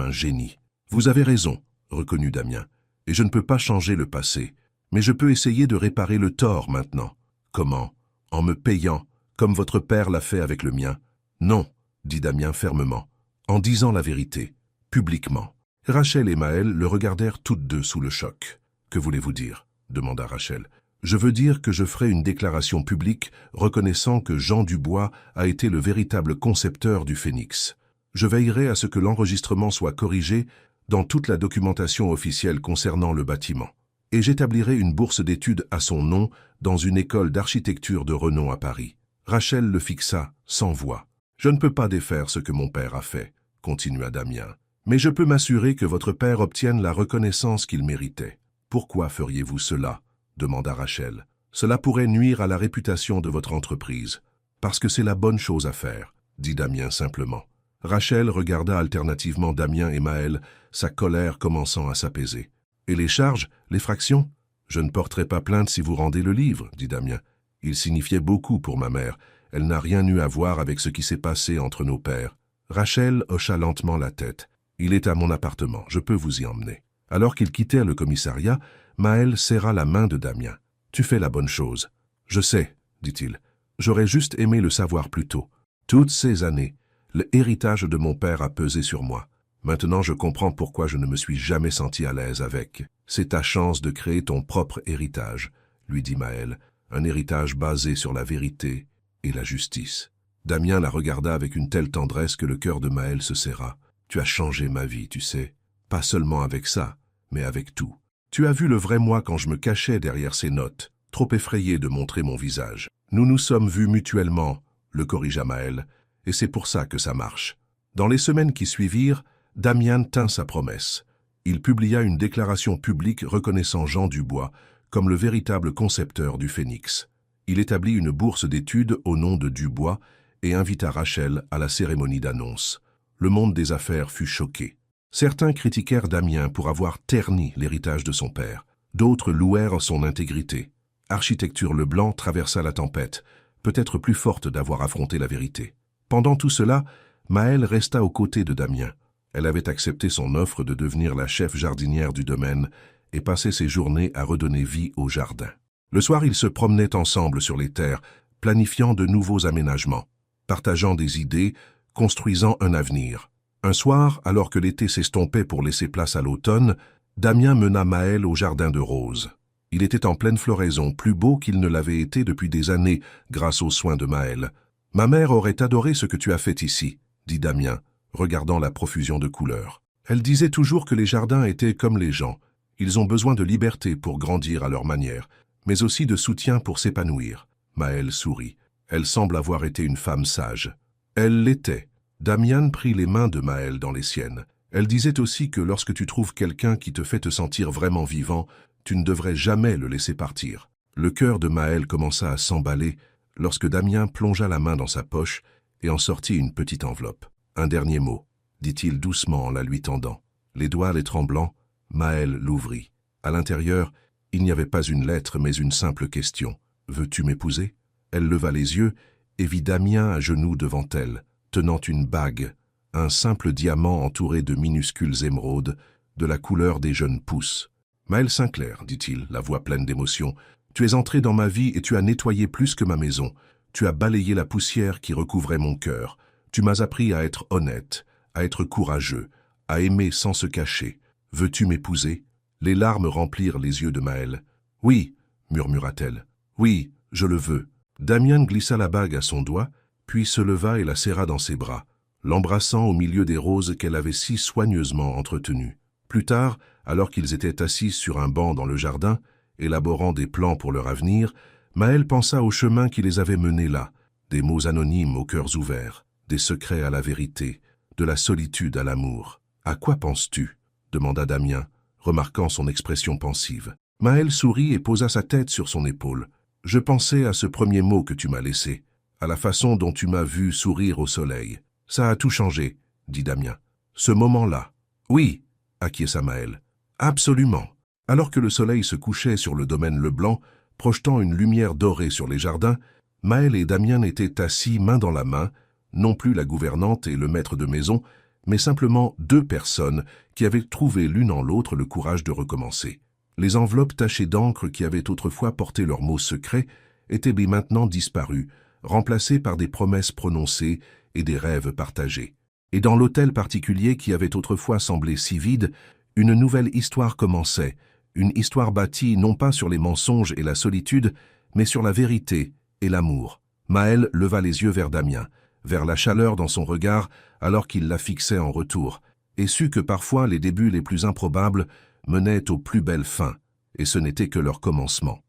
un génie. Vous avez raison, reconnut Damien, et je ne peux pas changer le passé. Mais je peux essayer de réparer le tort maintenant. Comment? En me payant, comme votre père l'a fait avec le mien. Non, dit Damien fermement, en disant la vérité, publiquement. Rachel et Maël le regardèrent toutes deux sous le choc. Que voulez-vous dire? Demanda Rachel. Je veux dire que je ferai une déclaration publique reconnaissant que Jean Dubois a été le véritable concepteur du phénix. Je veillerai à ce que l'enregistrement soit corrigé dans toute la documentation officielle concernant le bâtiment. Et j'établirai une bourse d'études à son nom dans une école d'architecture de renom à Paris. Rachel le fixa, sans voix. Je ne peux pas défaire ce que mon père a fait, continua Damien. Mais je peux m'assurer que votre père obtienne la reconnaissance qu'il méritait. Pourquoi feriez-vous cela? Demanda Rachel. Cela pourrait nuire à la réputation de votre entreprise. Parce que c'est la bonne chose à faire, dit Damien simplement. Rachel regarda alternativement Damien et Maël, sa colère commençant à s'apaiser. Et les charges, les fractions? Je ne porterai pas plainte si vous rendez le livre, dit Damien. Il signifiait beaucoup pour ma mère. Elle n'a rien eu à voir avec ce qui s'est passé entre nos pères. Rachel hocha lentement la tête. Il est à mon appartement, je peux vous y emmener. Alors qu'ils quittèrent le commissariat, Maël serra la main de Damien. Tu fais la bonne chose. Je sais, dit-il. J'aurais juste aimé le savoir plus tôt. Toutes ces années, l'héritage de mon père a pesé sur moi. Maintenant, je comprends pourquoi je ne me suis jamais senti à l'aise avec. C'est ta chance de créer ton propre héritage, lui dit Maël, un héritage basé sur la vérité et la justice. Damien la regarda avec une telle tendresse que le cœur de Maël se serra. Tu as changé ma vie, tu sais. Pas seulement avec ça, mais avec tout. Tu as vu le vrai moi quand je me cachais derrière ces notes, trop effrayé de montrer mon visage. Nous nous sommes vus mutuellement, le corrigea Maël, et c'est pour ça que ça marche. Dans les semaines qui suivirent, Damien tint sa promesse. Il publia une déclaration publique reconnaissant Jean Dubois comme le véritable concepteur du Phénix. Il établit une bourse d'études au nom de Dubois et invita Rachel à la cérémonie d'annonce. Le monde des affaires fut choqué. Certains critiquèrent Damien pour avoir terni l'héritage de son père. D'autres louèrent son intégrité. Architecture Leblanc traversa la tempête, peut-être plus forte d'avoir affronté la vérité. Pendant tout cela, Maëlle resta aux côtés de Damien. Elle avait accepté son offre de devenir la chef jardinière du domaine et passait ses journées à redonner vie au jardin. Le soir, ils se promenaient ensemble sur les terres, planifiant de nouveaux aménagements, partageant des idées, construisant un avenir. Un soir, alors que l'été s'estompait pour laisser place à l'automne, Damien mena Maëlle au jardin de roses. Il était en pleine floraison, plus beau qu'il ne l'avait été depuis des années, grâce aux soins de Maëlle. « Ma mère aurait adoré ce que tu as fait ici, » dit Damien, regardant la profusion de couleurs. Elle disait toujours que les jardins étaient comme les gens. Ils ont besoin de liberté pour grandir à leur manière, mais aussi de soutien pour s'épanouir. Maëlle sourit. Elle semble avoir été une femme sage. Elle l'était. Damien prit les mains de Maëlle dans les siennes. Elle disait aussi que lorsque tu trouves quelqu'un qui te fait te sentir vraiment vivant, tu ne devrais jamais le laisser partir. Le cœur de Maëlle commença à s'emballer lorsque Damien plongea la main dans sa poche et en sortit une petite enveloppe. « Un dernier mot, » dit-il doucement en la lui tendant. Les doigts les tremblants, Maëlle l'ouvrit. À l'intérieur, il n'y avait pas une lettre mais une simple question. « Veux-tu m'épouser » Elle leva les yeux et vit Damien à genoux devant elle, tenant une bague, un simple diamant entouré de minuscules émeraudes, de la couleur des jeunes pousses. « Maëlle Sinclair, dit-il, la voix pleine d'émotion, tu es entré dans ma vie et tu as nettoyé plus que ma maison. Tu as balayé la poussière qui recouvrait mon cœur. Tu m'as appris à être honnête, à être courageux, à aimer sans se cacher. Veux-tu m'épouser » Les larmes remplirent les yeux de Maëlle. « Oui, » murmura-t-elle. « Oui, je le veux. » Damien glissa la bague à son doigt, puis se leva et la serra dans ses bras, l'embrassant au milieu des roses qu'elle avait si soigneusement entretenues. Plus tard, alors qu'ils étaient assis sur un banc dans le jardin, élaborant des plans pour leur avenir, Maëlle pensa au chemin qui les avait menés là, des mots anonymes aux cœurs ouverts, des secrets à la vérité, de la solitude à l'amour. « À quoi penses-tu » demanda Damien, remarquant son expression pensive. Maëlle sourit et posa sa tête sur son épaule. « Je pensais à ce premier mot que tu m'as laissé, à la façon dont tu m'as vu sourire au soleil. Ça a tout changé, » dit Damien. « Ce moment-là. »« Oui, » acquiesça Maëlle. « Absolument. » Alors que le soleil se couchait sur le domaine Leblanc, projetant une lumière dorée sur les jardins, Maëlle et Damien étaient assis main dans la main, non plus la gouvernante et le maître de maison, mais simplement deux personnes qui avaient trouvé l'une en l'autre le courage de recommencer. Les enveloppes tachées d'encre qui avaient autrefois porté leurs mots secrets étaient maintenant disparues, remplacées par des promesses prononcées et des rêves partagés. Et dans l'hôtel particulier qui avait autrefois semblé si vide, une nouvelle histoire commençait, une histoire bâtie non pas sur les mensonges et la solitude, mais sur la vérité et l'amour. Maëlle leva les yeux vers Damien, vers la chaleur dans son regard alors qu'il la fixait en retour, et sut que parfois les débuts les plus improbables menaient aux plus belles fins, et ce n'était que leur commencement.